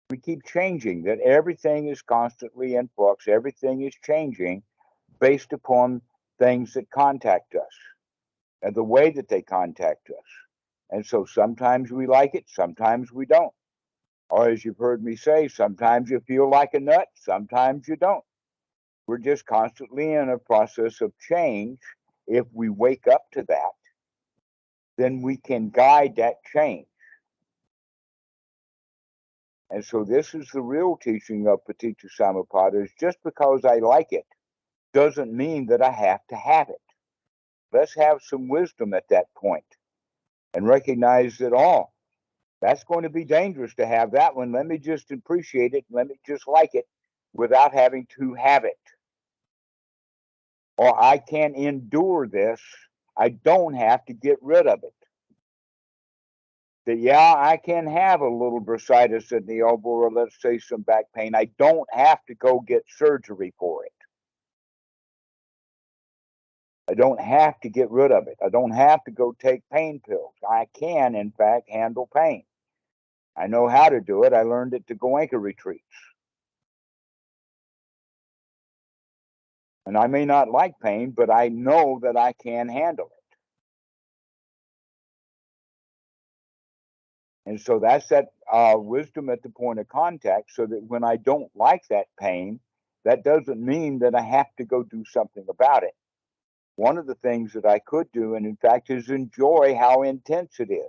We keep changing, that everything is constantly in flux, everything is changing based upon things that contact us. and the way that they contact us. And so sometimes we like it, sometimes we don't. Or as you've heard me say, sometimes you feel like a nut, sometimes you don't. We're just constantly in a process of change. If we wake up to that, then we can guide that change. And so this is the real teaching of paticcasamuppāda, is just because I like it doesn't mean that I have to have it. Let's have some wisdom at that point and recognize that, oh, that's going to be dangerous to have that one. Let me just appreciate it. Let me just like it without having to have it. Or I can endure this. I don't have to get rid of it. That, yeah, I can have a little bursitis in the elbow, or let's say some back pain. I don't have to go get surgery for it. I don't have to get rid of it. I don't have to go take pain pills. I can, in fact, handle pain. I know how to do it. I learned it to Goenka retreats. And I may not like pain, but I know that I can handle it. And so that's that wisdom at the point of contact, so that when I don't like that pain, that doesn't mean that I have to go do something about it. One of the things that I could do, and in fact, is enjoy how intense it is.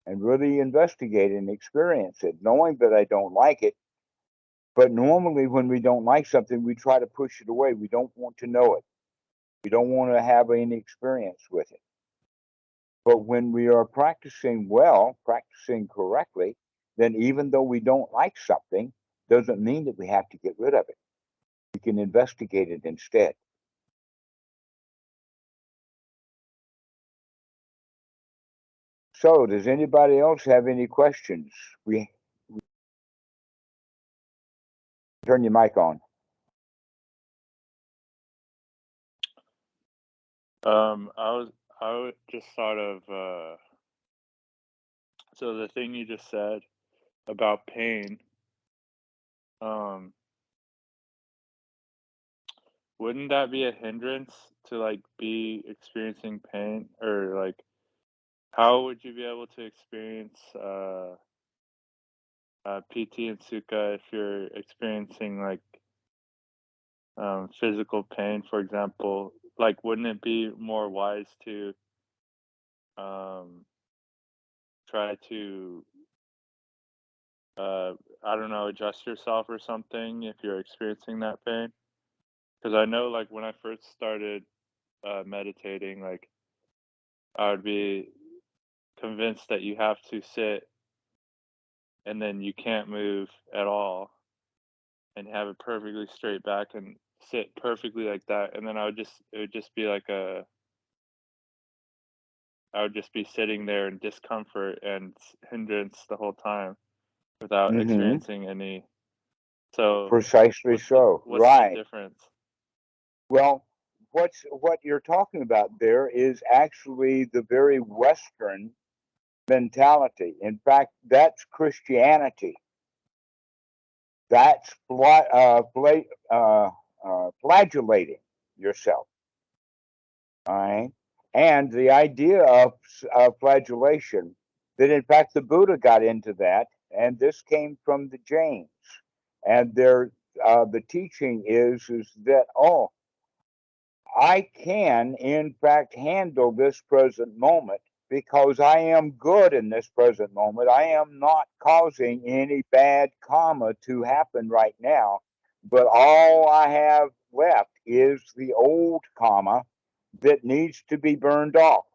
And really investigate and experience it, knowing that I don't like it. But normally when we don't like something, we try to push it away. We don't want to know it. We don't want to have any experience with it. But when we are practicing well, practicing correctly, then even though we don't like something, doesn't mean that we have to get rid of it. We can investigate it instead. So does anybody else have any questions? We turn your mic on. I just thought of so the thing you just said about pain, wouldn't that be a hindrance to like be experiencing pain? Or like how would you be able to experience piti and sukha if you're experiencing like physical pain, for example? Like, wouldn't it be more wise to try to I don't know, adjust yourself or something if you're experiencing that pain? Because I know, like, when I first started meditating, like, I would be convinced that you have to sit and then you can't move at all and have a perfectly straight back and sit perfectly like that. And then it would just be like I would just be sitting there in discomfort and hindrance the whole time without experiencing any. So Precisely so. what's Right. the difference? Well, what you're talking about there is actually the very Western mentality. In fact, that's Christianity. That's flagellating yourself. All right. And the idea of flagellation, that in fact the Buddha got into that, and this came from the Jains. And the teaching is that, oh, I can, in fact, handle this present moment because I am good in this present moment. I am not causing any bad karma to happen right now, but all I have left is the old karma that needs to be burned off.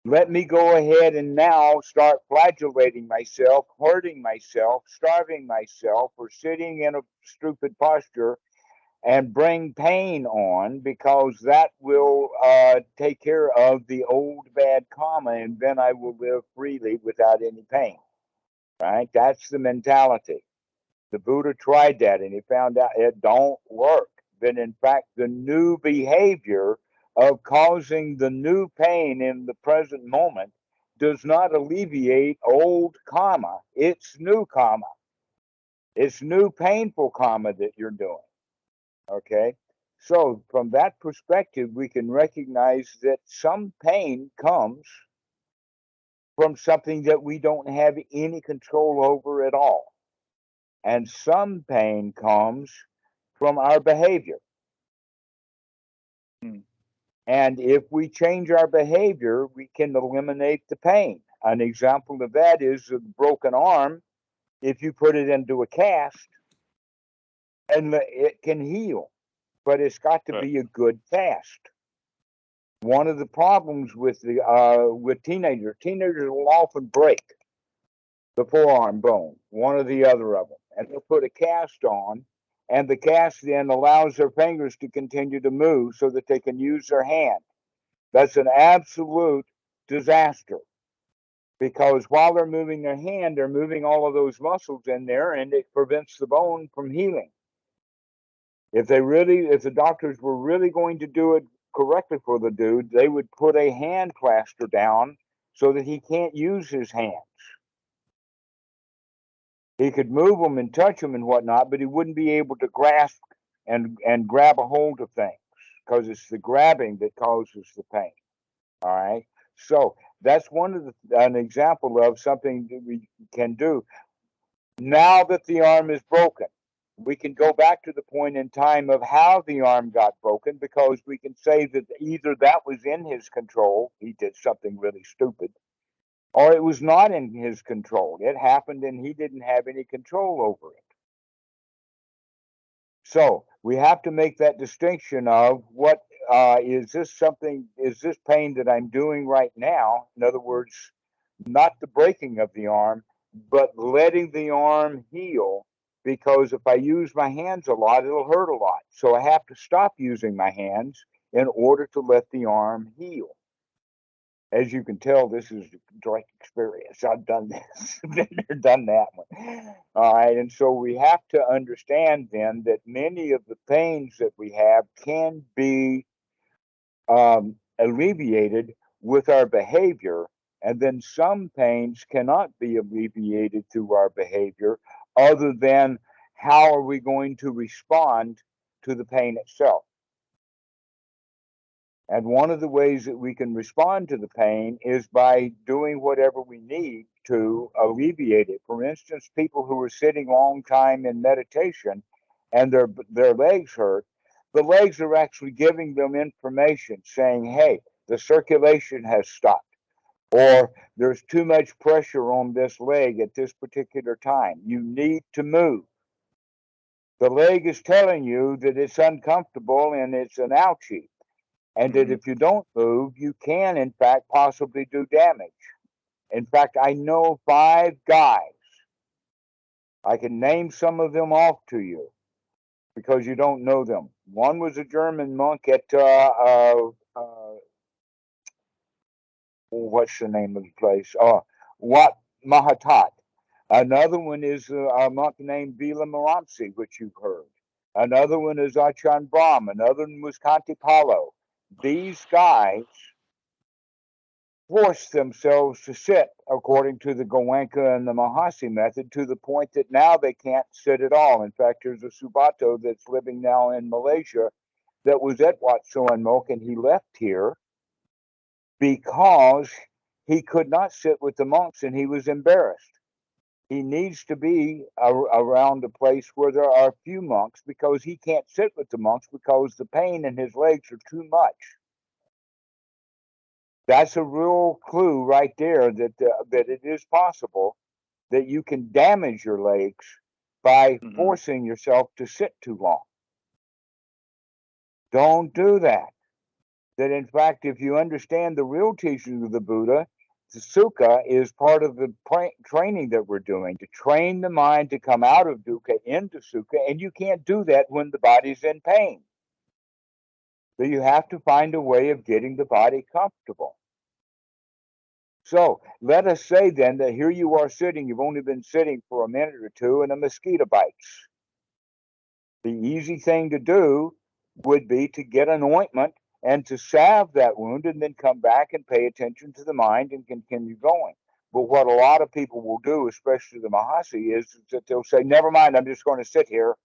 Let me go ahead and now start flagellating myself, hurting myself, starving myself, or sitting in a stupid posture and bring pain on, because that will take care of the old bad karma, and then I will live freely without any pain. Right? That's the mentality. The Buddha tried that and he found out it don't work. That in fact the new behavior of causing the new pain in the present moment does not alleviate old karma. It's new karma. It's new painful karma that you're doing. Okay? So from that perspective, we can recognize that some pain comes from something that we don't have any control over at all. And some pain comes from our behavior. Hmm. And if we change our behavior, we can eliminate the pain. An example of that is a broken arm. If you put it into a cast, and it can heal, but it's got to Right. be a good cast. One of the problems with teenagers will often break the forearm bone, one or the other of them, and they'll put a cast on, and the cast then allows their fingers to continue to move so that they can use their hand. That's an absolute disaster, because while they're moving their hand, they're moving all of those muscles in there, and it prevents the bone from healing. If the doctors were really going to do it correctly for the dude, they would put a hand plaster down so that he can't use his hands. He could move them and touch them and whatnot, but he wouldn't be able to grasp and grab a hold of things, because it's the grabbing that causes the pain. All right. So that's an example of something that we can do. Now that the arm is broken, we can go back to the point in time of how the arm got broken, because we can say that either that was in his control, he did something really stupid, or it was not in his control. It happened and he didn't have any control over it. So we have to make that distinction of what is this pain that I'm doing right now? In other words, not the breaking of the arm, but letting the arm heal. Because if I use my hands a lot, it'll hurt a lot. So I have to stop using my hands in order to let the arm heal. As you can tell, this is direct experience. I've done this, been there, done that one. All right. And so we have to understand then that many of the pains that we have can be alleviated with our behavior. And then some pains cannot be alleviated through our behavior, other than how are we going to respond to the pain itself. And one of the ways that we can respond to the pain is by doing whatever we need to alleviate it. For instance, people who are sitting a long time in meditation and their legs hurt, the legs are actually giving them information saying, hey, the circulation has stopped, or there's too much pressure on this leg at this particular time. You need to move. The leg is telling you that it's uncomfortable and it's an ouchie, and that if you don't move, you can, in fact, possibly do damage. In fact, I know 5 guys. I can name some of them off to you because you don't know them. One was a German monk at, what's the name of the place? Wat Mahatat. Another one is a monk named Vila Maramsi, which you've heard. Another one is Ajahn Brahm. Another one was Kantipalo. These guys force themselves to sit according to the Goenka and the Mahasi method, to the point that now they can't sit at all. In fact, there's a Subato that's living now in Malaysia that was at Wat Suan Mok, and he left here because he could not sit with the monks and he was embarrassed. He needs to be around a place where there are few monks, because he can't sit with the monks because the pain in his legs are too much. That's a real clue right there that it is possible that you can damage your legs by forcing yourself to sit too long. Don't do that. That in fact, if you understand the real teachings of the Buddha, the sukha is part of the training that we're doing to train the mind to come out of dukkha into sukha, and you can't do that when the body's in pain. So you have to find a way of getting the body comfortable. So let us say then that here you are sitting, you've only been sitting for a minute or two, and a mosquito bites. The easy thing to do would be to get an ointment and to salve that wound, and then come back and pay attention to the mind and continue going. But what a lot of people will do, especially the Mahasi, is that they'll say, never mind, I'm just going to sit here.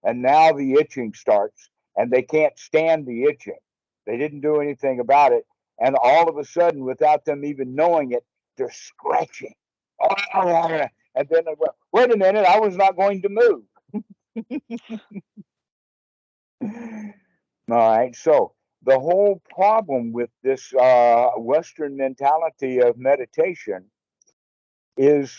And now the itching starts, and they can't stand the itching. They didn't do anything about it. And all of a sudden, without them even knowing it, they're scratching. And then they go, wait a minute, I was not going to move. All right. So the whole problem with this Western mentality of meditation is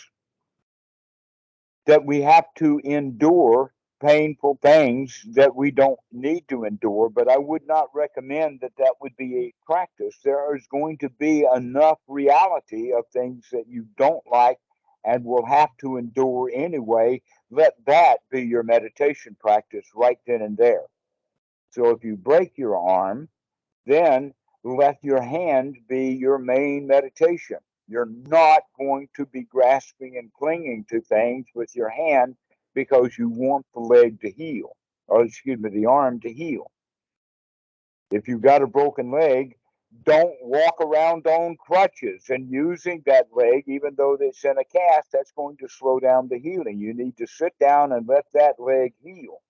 that we have to endure painful things that we don't need to endure, but I would not recommend that that would be a practice. There is going to be enough reality of things that you don't like and will have to endure anyway. Let that be your meditation practice right then and there. So if you break your arm, then let your hand be your main meditation. You're not going to be grasping and clinging to things with your hand because you want the leg to heal, or excuse me, the arm to heal. If you've got a broken leg, don't walk around on crutches and using that leg, even though it's in a cast, that's going to slow down the healing. You need to sit down and let that leg heal.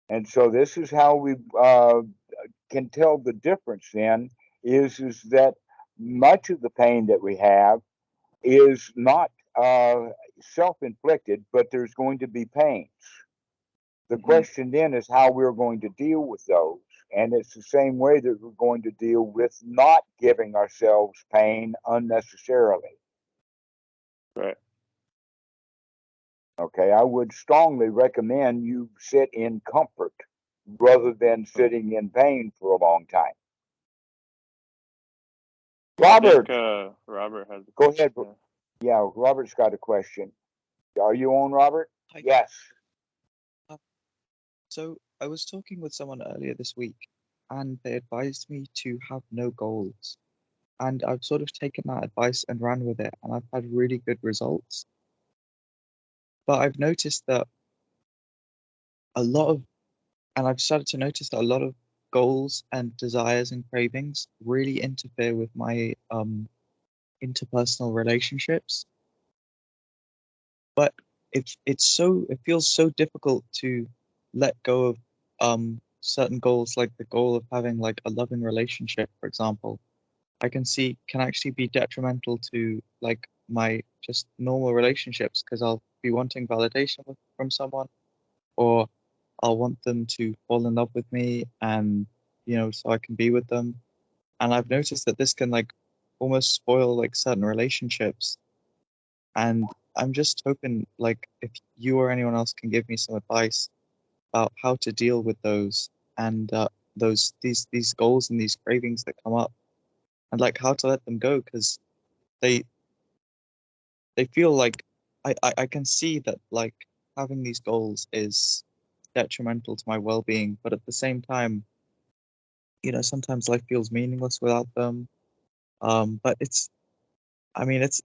And so this is how we can tell the difference then is that much of the pain that we have is not self-inflicted, but there's going to be pains. The question then is how we're going to deal with those. And it's the same way that we're going to deal with not giving ourselves pain unnecessarily. Right. Okay, I would strongly recommend you sit in comfort rather than sitting in pain for a long time. Robert, Robert has a go question. ahead. Yeah, Robert's got a question. Are you on, Robert? Hi. Yes. So I was talking with someone earlier this week, and they advised me to have no goals. And I've sort of taken that advice and ran with it, and I've had really good results. But I've noticed that I've started to notice that a lot of goals and desires and cravings really interfere with my interpersonal relationships. But it feels so difficult to let go of certain goals, like the goal of having like a loving relationship, for example. I can see can actually be detrimental to like my just normal relationships because I'll be wanting validation from someone, or I'll want them to fall in love with me, and so I can be with them. And I've noticed that this can like almost spoil like certain relationships. And I'm just hoping like if you or anyone else can give me some advice about how to deal with those and these goals and these cravings that come up, and like how to let them go, because they feel like I can see that like having these goals is detrimental to my well-being, but at the same time, sometimes life feels meaningless without them. But it's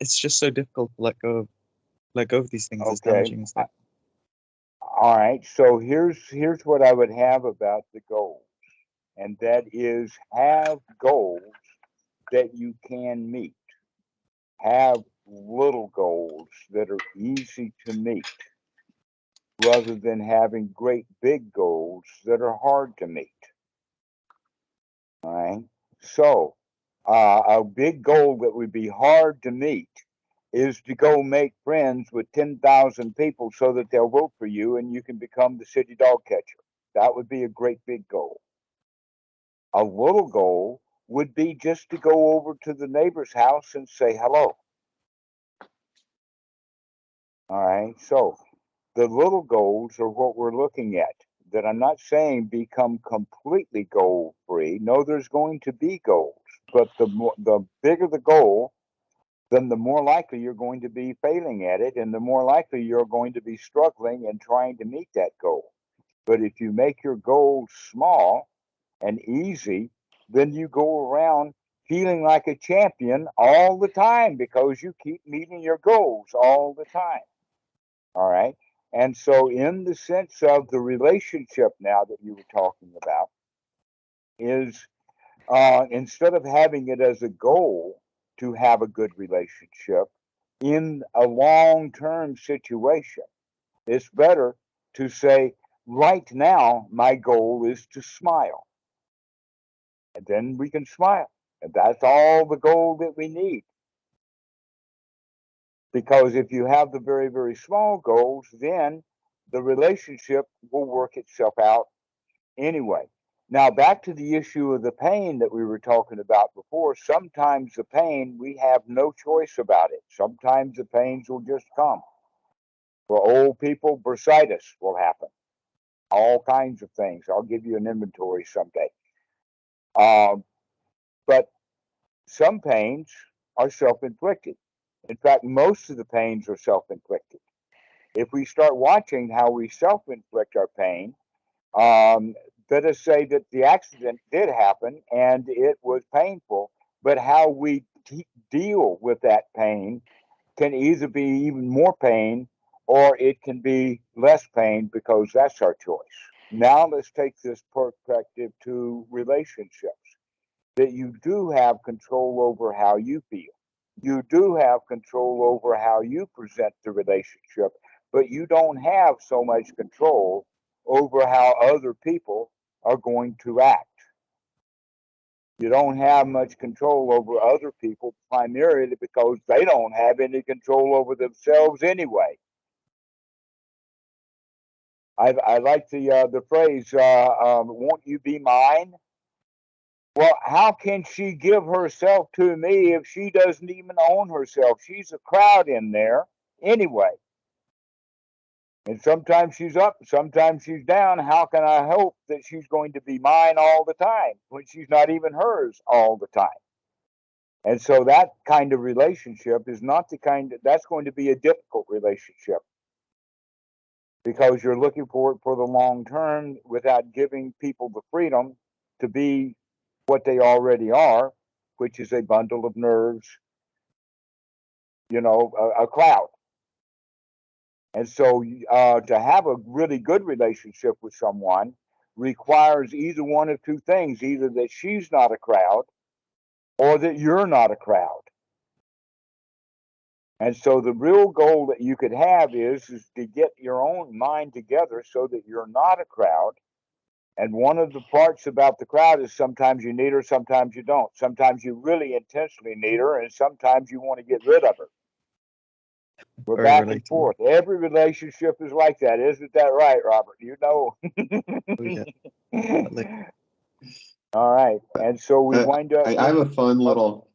just so difficult to let go of these things as Okay. damaging as that. All right. So here's what I would have about the goals, and that is have goals that you can meet. Have little goals that are easy to meet, rather than having great big goals that are hard to meet. All right. So a big goal that would be hard to meet is to go make friends with 10,000 people so that they'll vote for you and you can become the city dog catcher. That would be a great big goal. A little goal would be just to go over to the neighbor's house and say hello. All right. So the little goals are what we're looking at. That I'm not saying become completely goal free. No, there's going to be goals, but the bigger the goal, then the more likely you're going to be failing at it, and the more likely you're going to be struggling and trying to meet that goal. But if you make your goals small and easy, then you go around feeling like a champion all the time because you keep meeting your goals all the time. All right. And so, in the sense of the relationship now that you were talking about, is instead of having it as a goal to have a good relationship in a long term situation, It's better to say, right now, my goal is to smile. And then we can smile. And that's all the goal that we need. Because if you have the very, very small goals, then the relationship will work itself out anyway. Now, back to the issue of the pain that we were talking about before. Sometimes the pain, we have no choice about it. Sometimes the pains will just come. For old people, bursitis will happen. All kinds of things. I'll give you an inventory someday. But some pains are self-inflicted. In fact, most of the pains are self-inflicted. If we start watching how we self-inflict our pain, let us say that the accident did happen and it was painful, but how we deal with that pain can either be even more pain or it can be less pain because that's our choice. Now let's take this perspective to relationships, that you do have control over how you feel. You do have control over how you present the relationship, but you don't have so much control over how other people are going to act. You don't have much control over other people, primarily because they don't have any control over themselves anyway. I like the phrase, won't you be mine? Well, how can she give herself to me if she doesn't even own herself? She's a crowd in there anyway. And sometimes she's up, sometimes she's down. How can I hope that she's going to be mine all the time when she's not even hers all the time? And so that kind of relationship is not the kind that's going to be a difficult relationship, because you're looking for it for the long term without giving people the freedom to be what they already are, which is a bundle of nerves, a cloud. And so to have a really good relationship with someone requires either one of two things, either that she's not a crowd or that you're not a crowd. And so the real goal that you could have is to get your own mind together so that you're not a crowd. And one of the parts about the crowd is sometimes you need her, sometimes you don't. Sometimes you really intentionally need her, and sometimes you want to get rid of her. We're Very back and relatable. forth. Every relationship is like that. Isn't that right, Robert? You know. Oh, yeah. Definitely. All right. And so we wind up. I have a fun little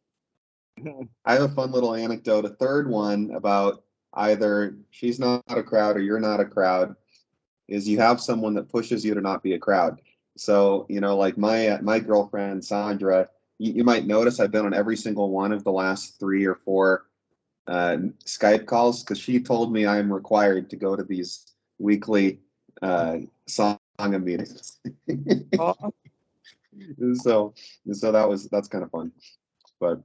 anecdote, a third one about either she's not a crowd or you're not a crowd, is you have someone that pushes you to not be a crowd. So, like my girlfriend, Sandra, you might notice I've been on every single one of the last 3 or 4 Skype calls, because she told me I'm required to go to these weekly Sangha meetings. Oh, so that's kind of fun, but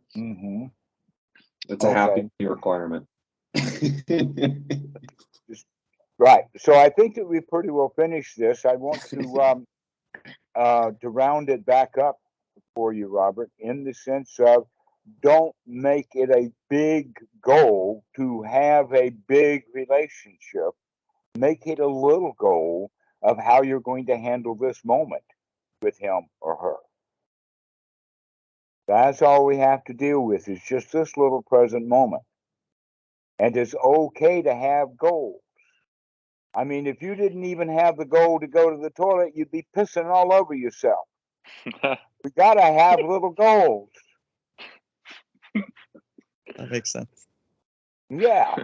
it's a happy requirement. Right. So I think that we pretty well finished this. I want to round it back up for you, Robert, in the sense of, don't make it a big goal to have a big relationship. Make it a little goal of how you're going to handle this moment with him or her. That's all we have to deal with, is just this little present moment. And it's okay to have goals. I mean, if you didn't even have the goal to go to the toilet, you'd be pissing all over yourself. We got to have little goals. that makes sense. Yeah.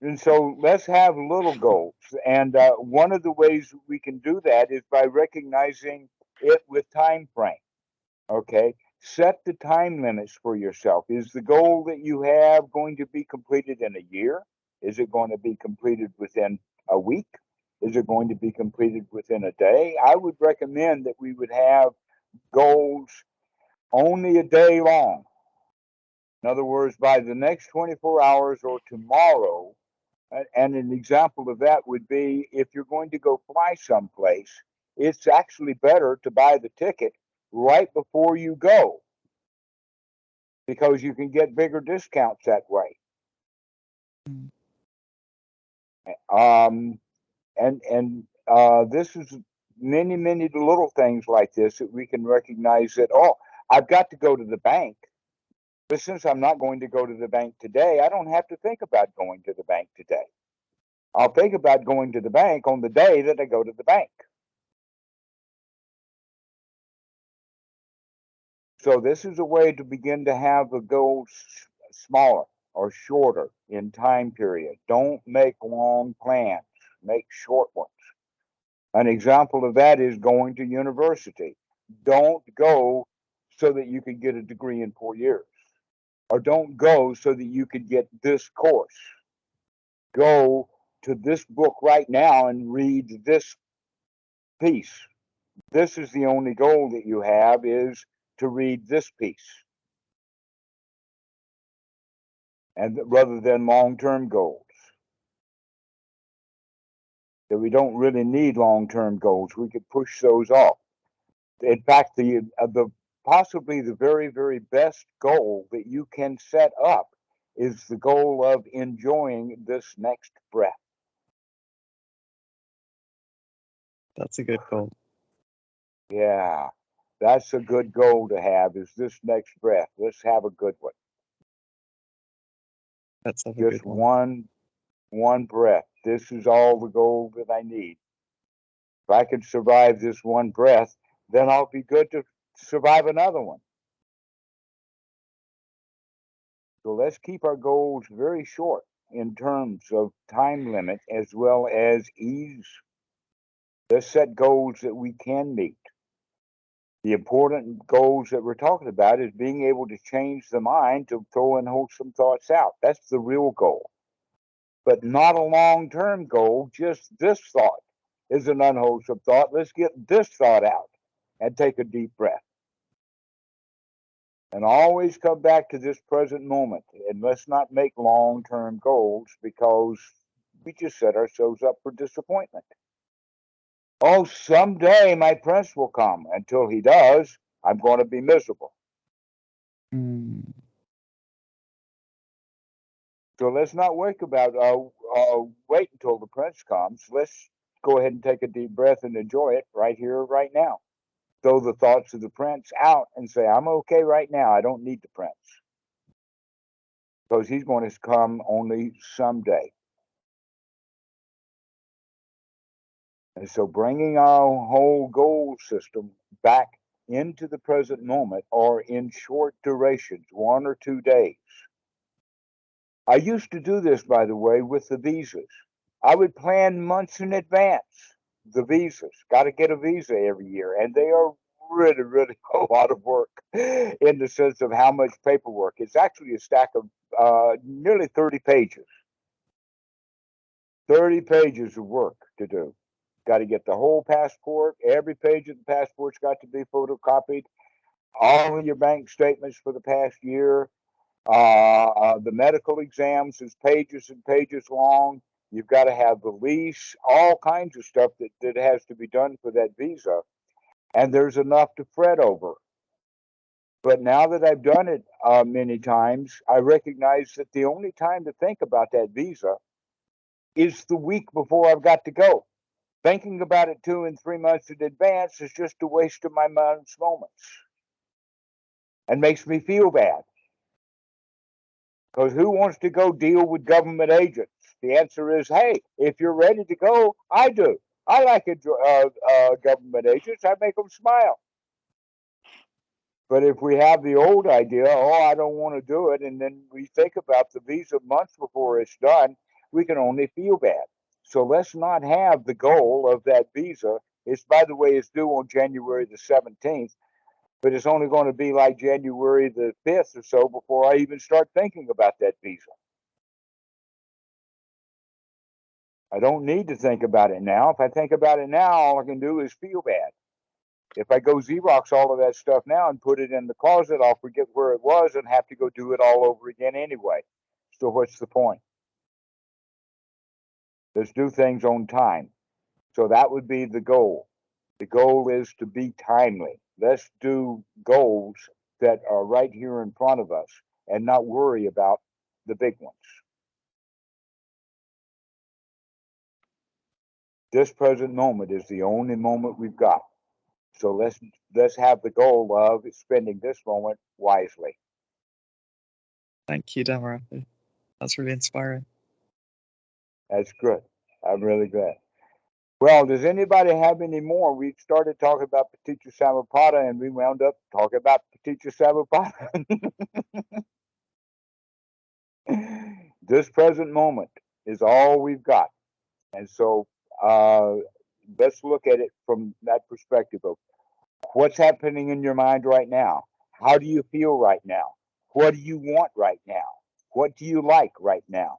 And so let's have little goals. And one of the ways we can do that is by recognizing it with time frame. Okay. Set the time limits for yourself. Is the goal that you have going to be completed in a year? Is it going to be completed within a week? Is it going to be completed within a day? I would recommend that we would have goals only a day long. In other words, by the next 24 hours or tomorrow. And an example of that would be, if you're going to go fly someplace, it's actually better to buy the ticket right before you go. because you can get bigger discounts that way. This is many little things like this that we can recognize that, oh, I've got to go to the bank, but since I'm not going to go to the bank today, I don't have to think about going to the bank today. I'll think about going to the bank on the day that I go to the bank. So this is a way to begin to have the goals smaller or shorter in time period. Don't make long plans, make short ones. An example of that is going to university. Don't go so that you can get a degree in 4 years, or don't go so that you can get this course. Go to this book right now and read this piece. This is the only goal that you have, is to read this piece. And rather than long-term goals. That we don't really need long-term goals. We could push those off. In fact, the possibly the very best goal that you can set up is the goal of enjoying this next breath. That's a good goal. Yeah, that's a good goal to have, is this next breath. Let's have a good one. Let's have a Just good one. one breath. This is all the goal that I need. If I can survive this one breath, then I'll be good to survive another one. So let's keep our goals very short in terms of time limit as well as ease. Let's set goals that we can meet. The important goals that we're talking about is being able to change the mind to throw unwholesome thoughts out. That's the real goal. But not a long-term goal, just this thought is an unwholesome thought. Let's get this thought out and take a deep breath. And always come back to this present moment. And let's not make long-term goals, because we just set ourselves up for disappointment. Oh, someday my prince will come. Until he does, I'm going to be miserable. So let's not wait until the prince comes. Let's go ahead and take a deep breath and enjoy it right here, right now. Throw the thoughts of the prince out and say, I'm okay right now. I don't need the prince. Because he's going to come only someday. And so bringing our whole goal system back into the present moment, or in short durations, 1 or 2 days. I used to do this, by the way, with the visas. I would plan months in advance the visas. Got to get a visa every year. And they are really a lot of work in the sense of how much paperwork. It's actually a stack of nearly 30 pages. 30 pages of work to do. Got to get the whole passport. Every page of the passport's got to be photocopied. All of your bank statements for the past year. The medical exams is pages and pages long. You've got to have the lease, all kinds of stuff that has to be done for that visa. And there's enough to fret over. But now that I've done it many times, I recognize that the only time to think about that visa is the week before I've got to go. Thinking about it 2 and 3 months in advance is just a waste of my moments and makes me feel bad. Because who wants to go deal with government agents? The answer is, hey, if you're ready to go, I do. I like government agents. I make them smile. But if we have the old idea, oh, I don't want to do it, and then we think about the visa months before it's done, we can only feel bad. So let's not have the goal of that visa. It's, by the way, it's due on January the 17th, but it's only going to be like January the 5th or so before I even start thinking about that visa. I don't need to think about it now. If I think about it now, all I can do is feel bad. If I go Xerox all of that stuff now and put it in the closet, I'll forget where it was and have to go do it all over again anyway. So what's the point? Let's do things on time. So that would be the goal. The goal is to be timely. Let's do goals that are right here in front of us and not worry about the big ones. This present moment is the only moment we've got. So let's have the goal of spending this moment wisely. Thank you, Dhammarato. That's really inspiring. That's good. I'm really glad. Well, does anybody have any more? We started talking about paticcasamuppāda and we wound up talking about paticcasamuppada. This present moment is all we've got. And so let's look at it from that perspective of what's happening in your mind right now. How do you feel right now? What do you want right now? What do you like right now?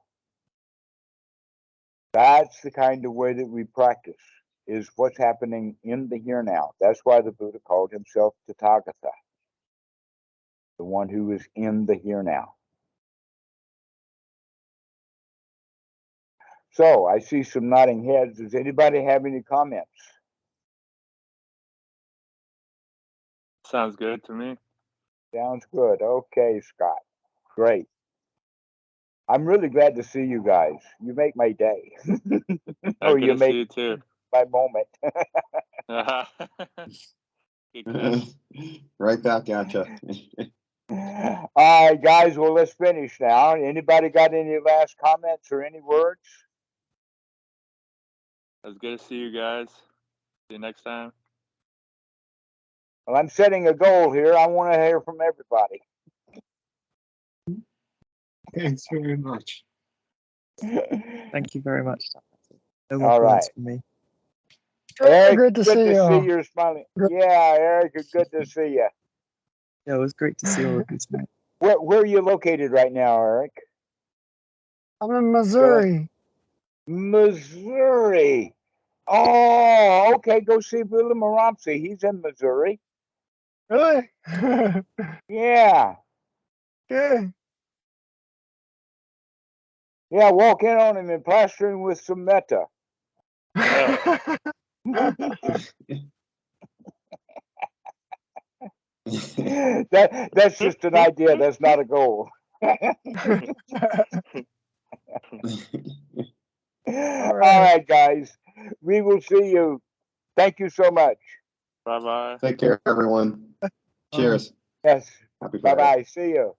That's the kind of way that we practice, is what's happening in the here now. That's why the Buddha called himself Tathagata, the one who is in the here now. So I see some nodding heads. Does anybody have any comments? Sounds good to me. Sounds good. Okay, Scott. Great. I'm really glad to see you guys. You make my day. Or you make see you too. my moment. Good catch. Right back at you. All right, guys. Well, let's finish now. Anybody got any last comments or any words? It was good to see you guys. See you next time. Well, I'm setting a goal here. I want to hear from everybody. Thanks very much. Thank you very much, Dhammarato. No All more right. words from me. Eric, Good to see you. you're smiling. Yeah, Eric, good to see you. Yeah, it was great to see all of you tonight. Where are you located right now, Eric? I'm in Missouri. Missouri. Oh, okay. Go see Billy Moramsi. He's in Missouri. Really? Yeah. Good. Yeah, walk in on him and plaster him with some metta. That's just an idea. That's not a goal. All right, guys. We will see you. Thank you so much. Bye bye. Take care, everyone. Cheers. Yes. Happy Bye Friday. bye. See you.